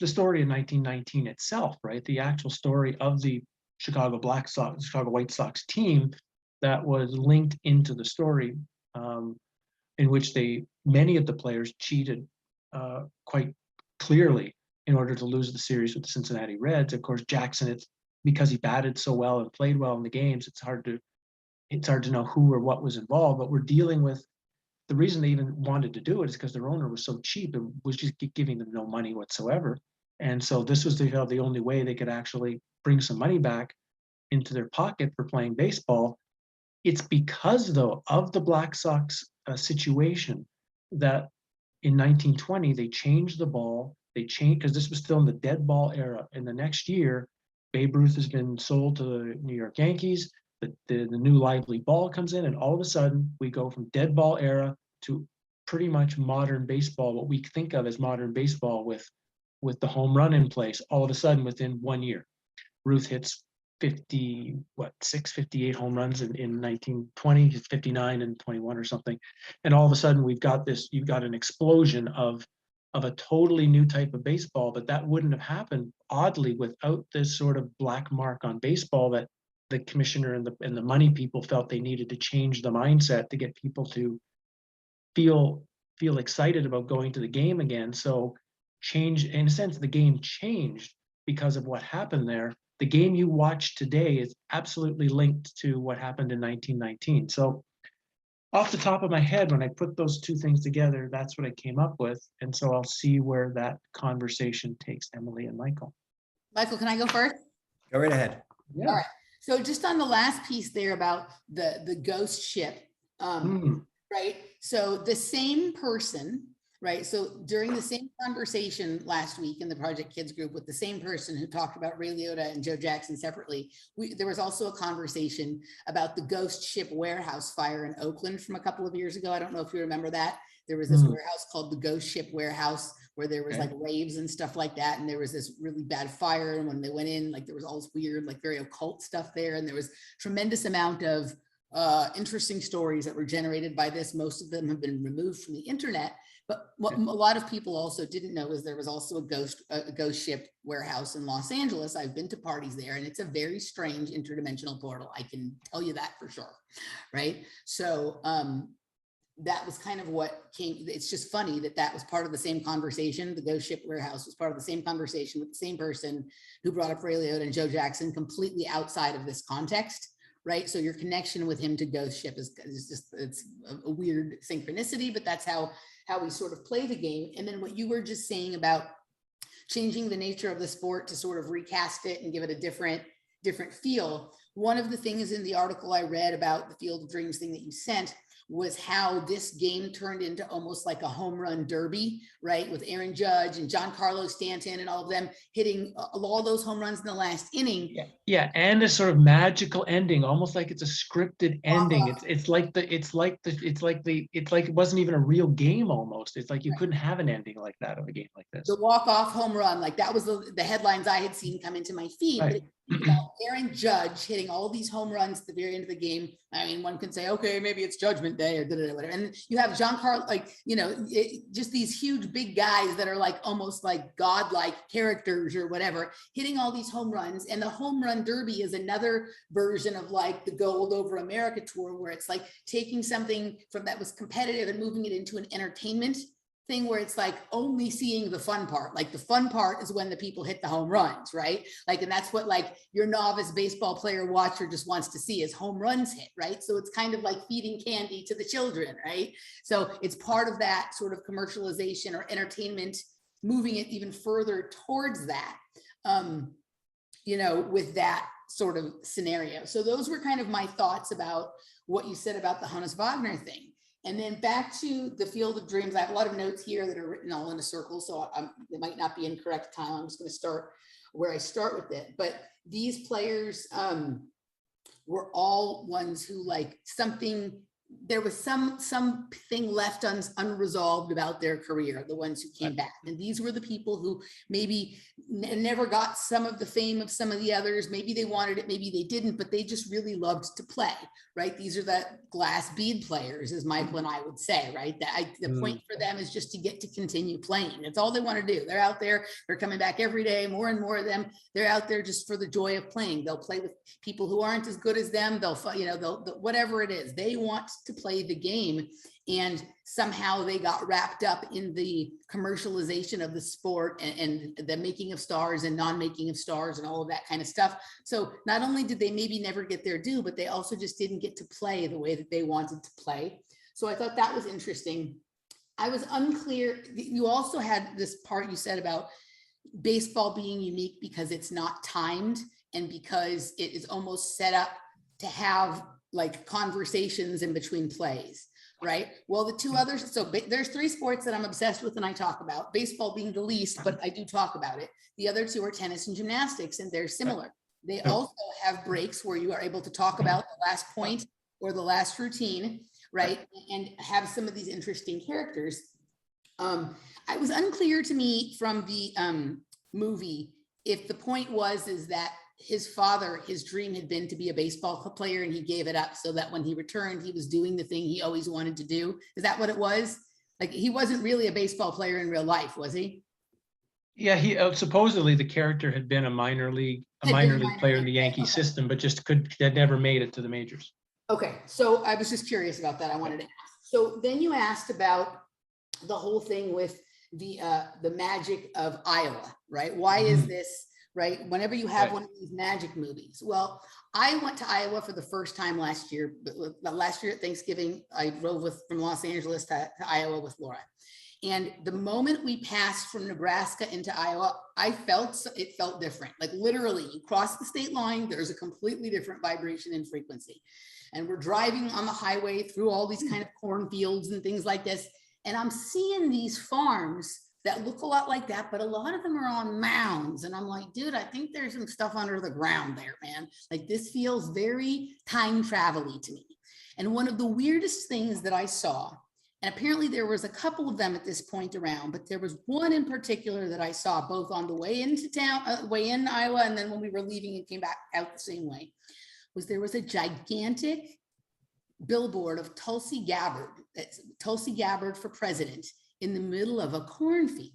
story in 1919 itself, right? The actual story of the Chicago White Sox team that was linked into the story, in which many of the players cheated quite clearly in order to lose the series with the Cincinnati Reds. Of course, Jackson, because he batted so well and played well in the games, it's hard to know who or what was involved, but we're dealing with, the reason they even wanted to do it is because their owner was so cheap and was just giving them no money whatsoever. And so this was the only way they could actually bring some money back into their pocket for playing baseball. It's because, though, of the Black Sox situation that in 1920, they changed the ball. They changed, because this was still in the dead ball era. And the next year, Babe Ruth has been sold to the New York Yankees. The new lively ball comes in, and all of a sudden we go from dead ball era to pretty much modern baseball, what we think of as modern baseball with the home run in place. All of a sudden, within 1 year, Ruth hits 58 home runs in 1920, 59 and 21 or something. And all of a sudden you've got an explosion of a totally new type of baseball, but that wouldn't have happened, oddly, without this sort of black mark on baseball that the commissioner and the money people felt they needed to change the mindset to get people to feel excited about going to the game again. So in a sense, the game changed because of what happened there. The game you watch today is absolutely linked to what happened in 1919. So off the top of my head, when I put those two things together, that's what I came up with. And so I'll see where that conversation takes Emily and Michael.
Michael, can I go first?
Go right ahead.
Yeah.
All right. So just on the last piece there about the ghost ship, right? So the same person, right? So during the same conversation last week in the Project Kids group with the same person who talked about Ray Liotta and Joe Jackson separately, there was also a conversation about the ghost ship warehouse fire in Oakland from a couple of years ago. I don't know if you remember that. There was this warehouse called the Ghost Ship Warehouse where there was like raves and stuff like that. And there was this really bad fire. And when they went in, like there was all this weird, like very occult stuff there. And there was tremendous amount of interesting stories that were generated by this. Most of them have been removed from the internet. But what a lot of people also didn't know is there was also a ghost ship warehouse in Los Angeles. I've been to parties there, and it's a very strange interdimensional portal. I can tell you that for sure, right? So that was kind of what came. It's just funny that that was part of the same conversation. The ghost ship warehouse was part of the same conversation with the same person who brought up Ray Liotta and Joe Jackson, completely outside of this context. Right. So your connection with him to Ghost Ship is just, it's a weird synchronicity, but that's how we sort of play the game. And then what you were just saying about changing the nature of the sport to sort of recast it and give it a different feel. One of the things in the article I read about the Field of Dreams thing that you sent was how this game turned into almost like a home run derby, right? With Aaron Judge and Giancarlo Stanton and all of them hitting all those home runs in the last inning.
Yeah, and a sort of magical ending, almost like it's a scripted ending. It's like it wasn't even a real game almost. It's like you couldn't have an ending like that of a game like this.
The walk-off home run, like that was the headlines I had seen come into my feed.
Right.
But about Aaron Judge hitting all these home runs at the very end of the game. I mean, one can say, okay, maybe it's Judgment Day or whatever. And you have Giancarlo, like, you know, just these huge big guys that are like almost like godlike characters or whatever, hitting all these home runs. And the home run derby is another version of like the Gold Over America tour, where it's like taking something from that was competitive and moving it into an entertainment thing where it's like only seeing the fun part. Like the fun part is when the people hit the home runs, right? Like, and that's what like your novice baseball player watcher just wants to see is home runs hit, right? So it's kind of like feeding candy to the children, right? So it's part of that sort of commercialization or entertainment, moving it even further towards that, you know, with that sort of scenario. So those were kind of my thoughts about what you said about the Honus Wagner thing. And then back to the Field of Dreams. I have a lot of notes here that are written all in a circle, so they might not be in correct time. I'm just going to start where I start with it. But these players were all ones who like something, there was something left unresolved about their career, the ones who came back. And these were the people who maybe never got some of the fame of some of the others. Maybe they wanted it, maybe they didn't, but they just really loved to play, right? These are the glass bead players, as Michael and I would say, right? The point for them is just to get to continue playing. That's all they want to do. They're out there, they're coming back every day, more and more of them. They're out there just for the joy of playing. They'll play with people who aren't as good as them. They'll, you know, they'll whatever it is, they want to play the game. And somehow they got wrapped up in the commercialization of the sport and the making of stars and non-making of stars and all of that kind of stuff. So not only did they maybe never get their due, but they also just didn't get to play the way that they wanted to play. So I thought that was interesting. I was unclear. You also had this part you said about baseball being unique because it's not timed and because it is almost set up to have like conversations in between plays. Right. Well, the two others, so there's three sports that I'm obsessed with and I talk about, baseball being the least, but I do talk about it. The other two are tennis and gymnastics, and they're similar. They also have breaks where you are able to talk about the last point or the last routine, right? And have some of these interesting characters. It was unclear to me from the movie if the point is that his father, his dream had been to be a baseball player and he gave it up so that when he returned, he was doing the thing he always wanted to do. Is that what it was? Like he wasn't really a baseball player in real life, was he?
Yeah, he supposedly the character had been a minor league player in the Yankee system, but just had never made it to the majors.
Okay, so I was just curious about that. I wanted to ask. So then you asked about the whole thing with the magic of Iowa, right? Why is this? right? Whenever you have
Right.
one of these magic movies. Well, I went to Iowa for the first time last year. Last year at Thanksgiving, I drove from Los Angeles to Iowa with Laura. And the moment we passed from Nebraska into Iowa, it felt different. Like literally, you cross the state line, there's a completely different vibration and frequency. And we're driving on the highway through all these kind of cornfields and things like this. And I'm seeing these farms that look a lot like that, but a lot of them are on mounds. And I'm like, dude, I think there's some stuff under the ground there, man. Like this feels very time travel-y to me. And one of the weirdest things that I saw, and apparently there was a couple of them at this point around, but there was one in particular that I saw both on the way into town, way in Iowa, and then when we were leaving and came back out the same way, there was a gigantic billboard of Tulsi Gabbard, that's Tulsi Gabbard for president, in the middle of a cornfield.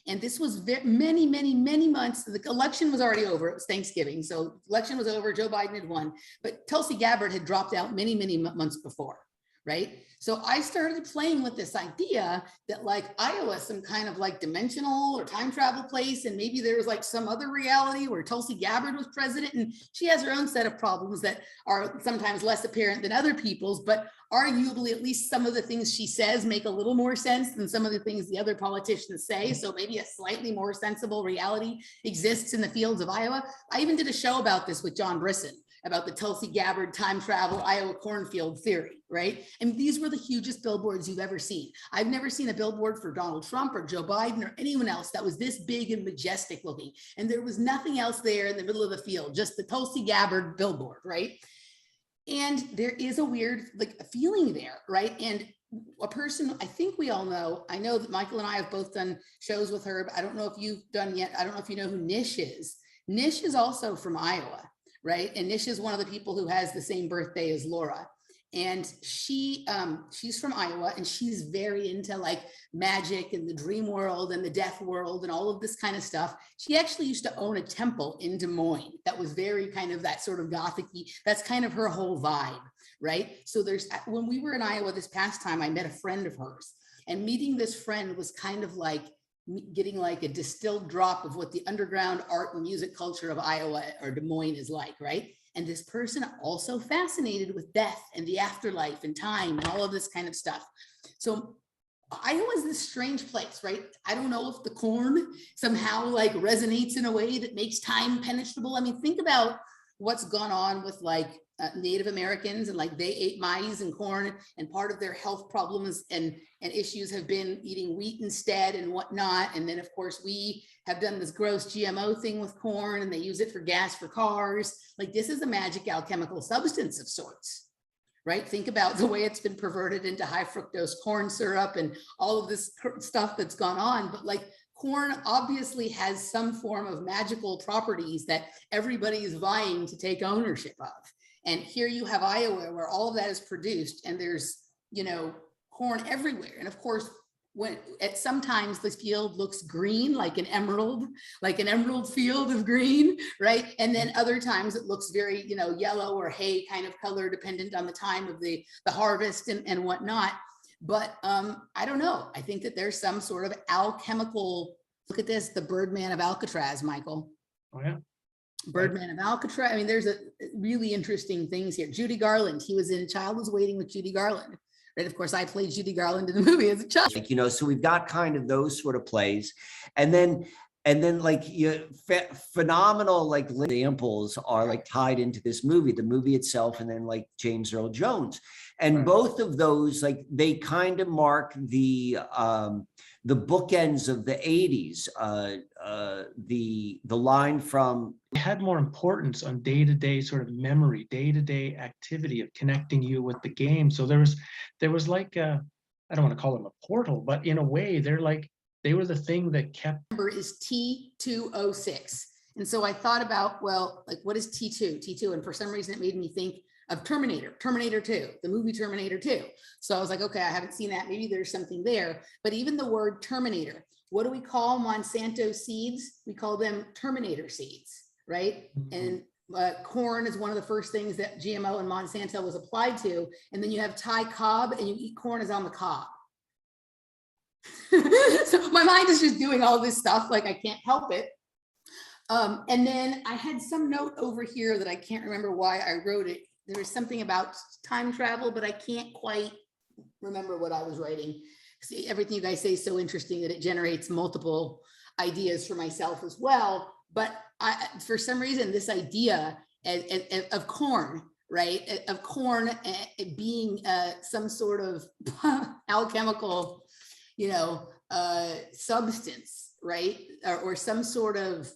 And this was many, many, many months. The election was already over. It was Thanksgiving. So election was over. Joe Biden had won, but Tulsi Gabbard had dropped out many, many months before, right? So I started playing with this idea that like Iowa, some kind of like dimensional or time travel place. And maybe there was like some other reality where Tulsi Gabbard was president and she has her own set of problems that are sometimes less apparent than other people's, but arguably at least some of the things she says make a little more sense than some of the things the other politicians say. So maybe a slightly more sensible reality exists in the fields of Iowa. I even did a show about this with John Brisson, about the Tulsi Gabbard time travel Iowa cornfield theory, right? And these were the hugest billboards you've ever seen. I've never seen a billboard for Donald Trump or Joe Biden or anyone else that was this big and majestic looking. And there was nothing else there in the middle of the field, just the Tulsi Gabbard billboard, right? And there is a weird like a feeling there, right? And a person I think we all know, I know that Michael and I have both done shows with her, but I don't know if you've done yet. I don't know if you know who Nish is. Nish is also from Iowa, right? And Nish is one of the people who has the same birthday as Laura. And she's from Iowa and she's very into like magic and the dream world and the death world and all of this kind of stuff. She actually used to own a temple in Des Moines that was very kind of that sort of gothic-y. That's kind of her whole vibe, right? So when we were in Iowa this past time, I met a friend of hers, and meeting this friend was kind of like getting like a distilled drop of what the underground art and music culture of Iowa or Des Moines is like, right? And this person also fascinated with death and the afterlife and time and all of this kind of stuff. So Iowa is this strange place, right? I don't know if the corn somehow like resonates in a way that makes time penetrable. I mean, think about what's gone on with like Native Americans and like they ate maize and corn, and part of their health problems and issues have been eating wheat instead and whatnot. And then of course we have done this gross GMO thing with corn and they use it for gas for cars. Like this is a magic alchemical substance of sorts, right? Think about the way it's been perverted into high fructose corn syrup and all of this stuff that's gone on. But like corn obviously has some form of magical properties that everybody is vying to take ownership of. And here you have Iowa where all of that is produced and there's, you know, corn everywhere. And of course, sometimes the field looks green, like an emerald field of green, right? And then other times it looks very, you know, yellow or hay kind of color, dependent on the time of the harvest and whatnot. But I don't know. I think that there's some sort of alchemical, look at this, the Birdman of Alcatraz, Michael.
Oh yeah.
Birdman of Alcatraz. I mean, there's a really interesting things here. Judy Garland, he was in Child Was Waiting with Judy Garland. Right. Of course, I played Judy Garland in the movie as a child.
Like, you know, so we've got kind of those sort of plays. And then like phenomenal like examples are like tied into this movie, the movie itself, and then like James Earl Jones. And
Right.
both of those, like they kind of mark the bookends of the 80s. The line from
It had more importance on day-to-day sort of memory, day-to-day activity of connecting you with the game. So there was like I don't want to call them a portal, but in a way they were the thing that kept.
Number is T206. And so I thought about, well, like what is T2? And for some reason it made me think of Terminator 2, the movie Terminator 2. So I was like, okay, I haven't seen that. Maybe there's something there. But even the word Terminator, what do we call Monsanto seeds? We call them Terminator seeds, right?
Mhm.
And corn is one of the first things that GMO and Monsanto was applied to. And then you have Thai cob and you eat corn as on the cob. So my mind is just doing all this stuff, like I can't help it. And then I had some note over here that I can't remember why I wrote it. There was something about time travel, but I can't quite remember what I was writing. See, everything you guys say is so interesting that it generates multiple ideas for myself as well. But for some reason, this idea of corn, right? Of corn being some sort of alchemical, substance, right? Or some sort of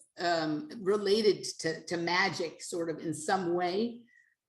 related to magic, sort of in some way.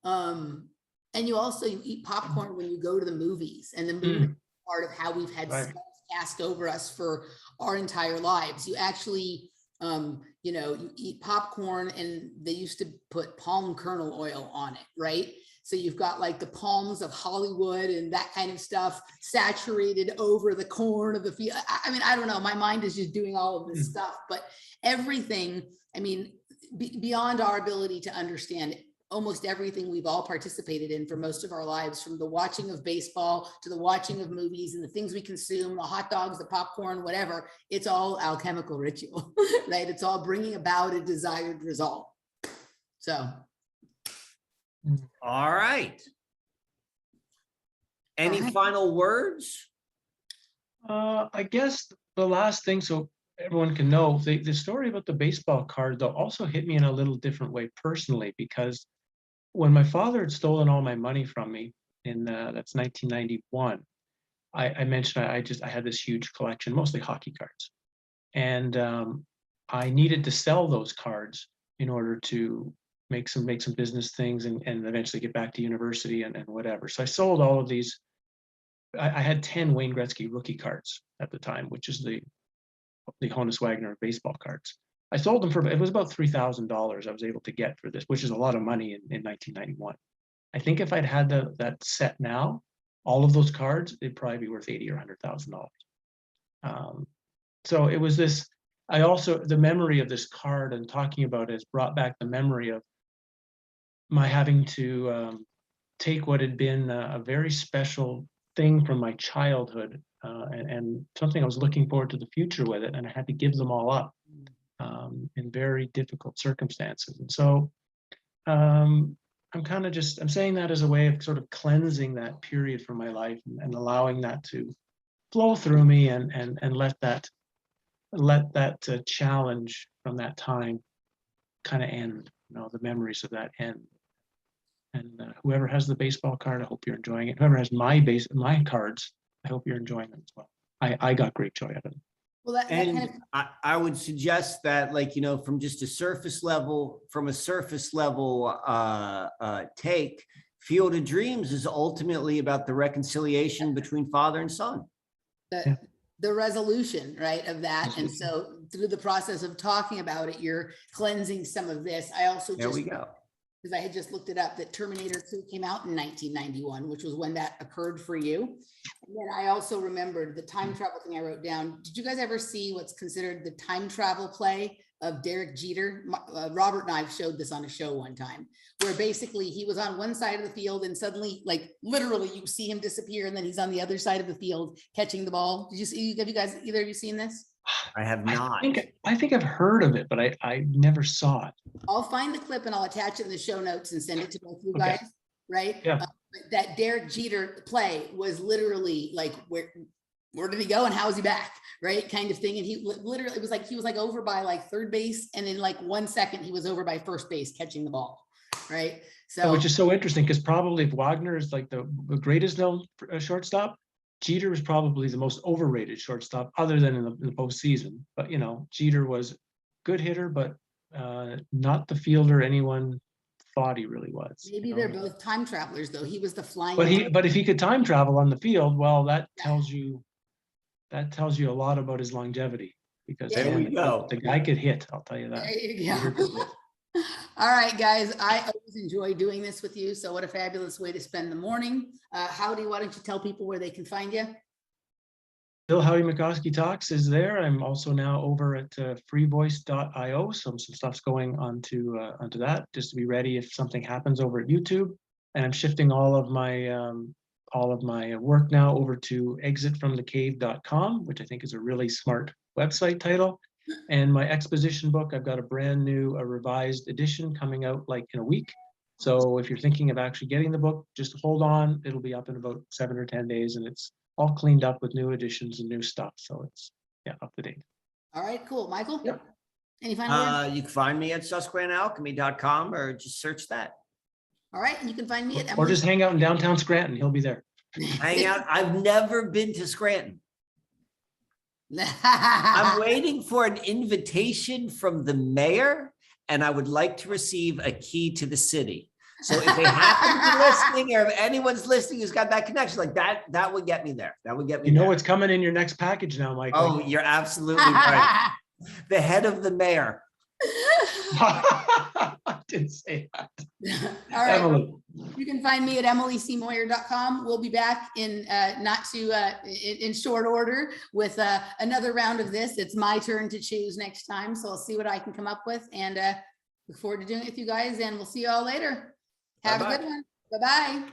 And you eat popcorn when you go to the movies, and the movie is part of how we've had spells cast over us for our entire lives. You actually, you eat popcorn, and they used to put palm kernel oil on it, right? So you've got like the palms of Hollywood and that kind of stuff saturated over the corn of the field. I mean, I don't know. My mind is just doing all of this stuff, but everything, I mean, beyond our ability to understand almost everything we've all participated in for most of our lives, from the watching of baseball to the watching of movies and the things we consume, the hot dogs, the popcorn, whatever, it's all alchemical ritual, right? It's all bringing about a desired result. So.
All right. Any final words?
I guess the last thing, so everyone can know, the story about the baseball card, though, also hit me in a little different way personally, because when my father had stolen all my money from me in that's 1991, I mentioned I had this huge collection, mostly hockey cards, and I needed to sell those cards in order to make some business things and eventually get back to university and whatever. So I sold all of these. I had 10 Wayne Gretzky rookie cards at the time, which is the Honus Wagner baseball cards. I sold them it was about $3,000 I was able to get for this, which is a lot of money in 1991. I think if I'd had that set now, all of those cards, it'd probably be worth $80,000 or $100,000. So it was this, the memory of this card and talking about it has brought back the memory of my having to take what had been a very special thing from my childhood and something I was looking forward to the future with it, and I had to give them all up in very difficult circumstances. And so I'm saying that as a way of sort of cleansing that period from my life and allowing that to flow through me and let that challenge from that time kind of end, the memories of that end. And whoever has the baseball card, I hope you're enjoying it. Whoever has my cards, I hope you're enjoying them as well. I got great joy out of it.
Well,
I would suggest that, from just a surface level, take, Field of Dreams is ultimately about the reconciliation between father and son.
The resolution, right, of that. And so through the process of talking about it, you're cleansing some of this. I also
there we go.
Because I had just looked it up, that Terminator 2 came out in 1991, which was when that occurred for you. And then I also remembered the time travel thing I wrote down. Did you guys ever see what's considered the time travel play of Derek Jeter? Robert and I showed this on a show one time, where basically he was on one side of the field and suddenly, like literally you see him disappear, and then he's on the other side of the field catching the ball. Have you guys, either of you seen this?
I have not.
I think I've heard of it, but I never saw it.
I'll find the clip and I'll attach it in the show notes and send it to both you guys, right?
Yeah.
That Derek Jeter play was literally like, where did he go and how is he back, right? Kind of thing. And he literally, it was like he was like over by like third base, and in like 1 second he was over by first base catching the ball, right? So
which is so interesting, because probably if Wagner is like the greatest known shortstop, Jeter was probably the most overrated shortstop, other than in the postseason. But Jeter was a good hitter, but not the fielder anyone thought he really was.
Maybe they're both time travelers, though. He was the flying.
But if he could time travel on the field, well, that tells you a lot about his longevity, because
there we go.
The guy could hit. I'll tell you that.
There you go. All right, guys, I always enjoy doing this with you. So what a fabulous way to spend the morning. Howdy, why don't you tell people where they can find you?
Still, Howdy McCoskey Talks is there. I'm also now over at freevoice.io. Some stuff's going onto that, just to be ready if something happens over at YouTube. And I'm shifting all of my work now over to exitfromthecave.com, which I think is a really smart website title. And my exposition book, I've got a brand new, a revised edition coming out like in a week. So if you're thinking of actually getting the book, just hold on. It'll be up in about 7 or 10 days, and it's all cleaned up with new additions and new stuff. So it's, yeah, up to date.
All right, cool. Michael?
Yep.
Any final words?
You can find me at susquehannaalchemy.com or just search that.
All right, and you can find me at
Or just hang out in downtown Scranton. He'll be there.
Hang out. I've never been to Scranton. I'm waiting for an invitation from the mayor, and I would like to receive a key to the city. So if they happen to be listening, or if anyone's listening who's got that connection, like that would get me there. That would get me
You know
there.
what's coming in your next package now, Michael.
Oh, you're absolutely right. The head of the mayor.
I didn't say that.
All right.
Emily.
You can find me at emilycmoyer.com. We'll be back in in short order with another round of this. It's my turn to choose next time, so I'll see what I can come up with, and look forward to doing it with you guys, and we'll see you all later. Have a good one. Bye-bye.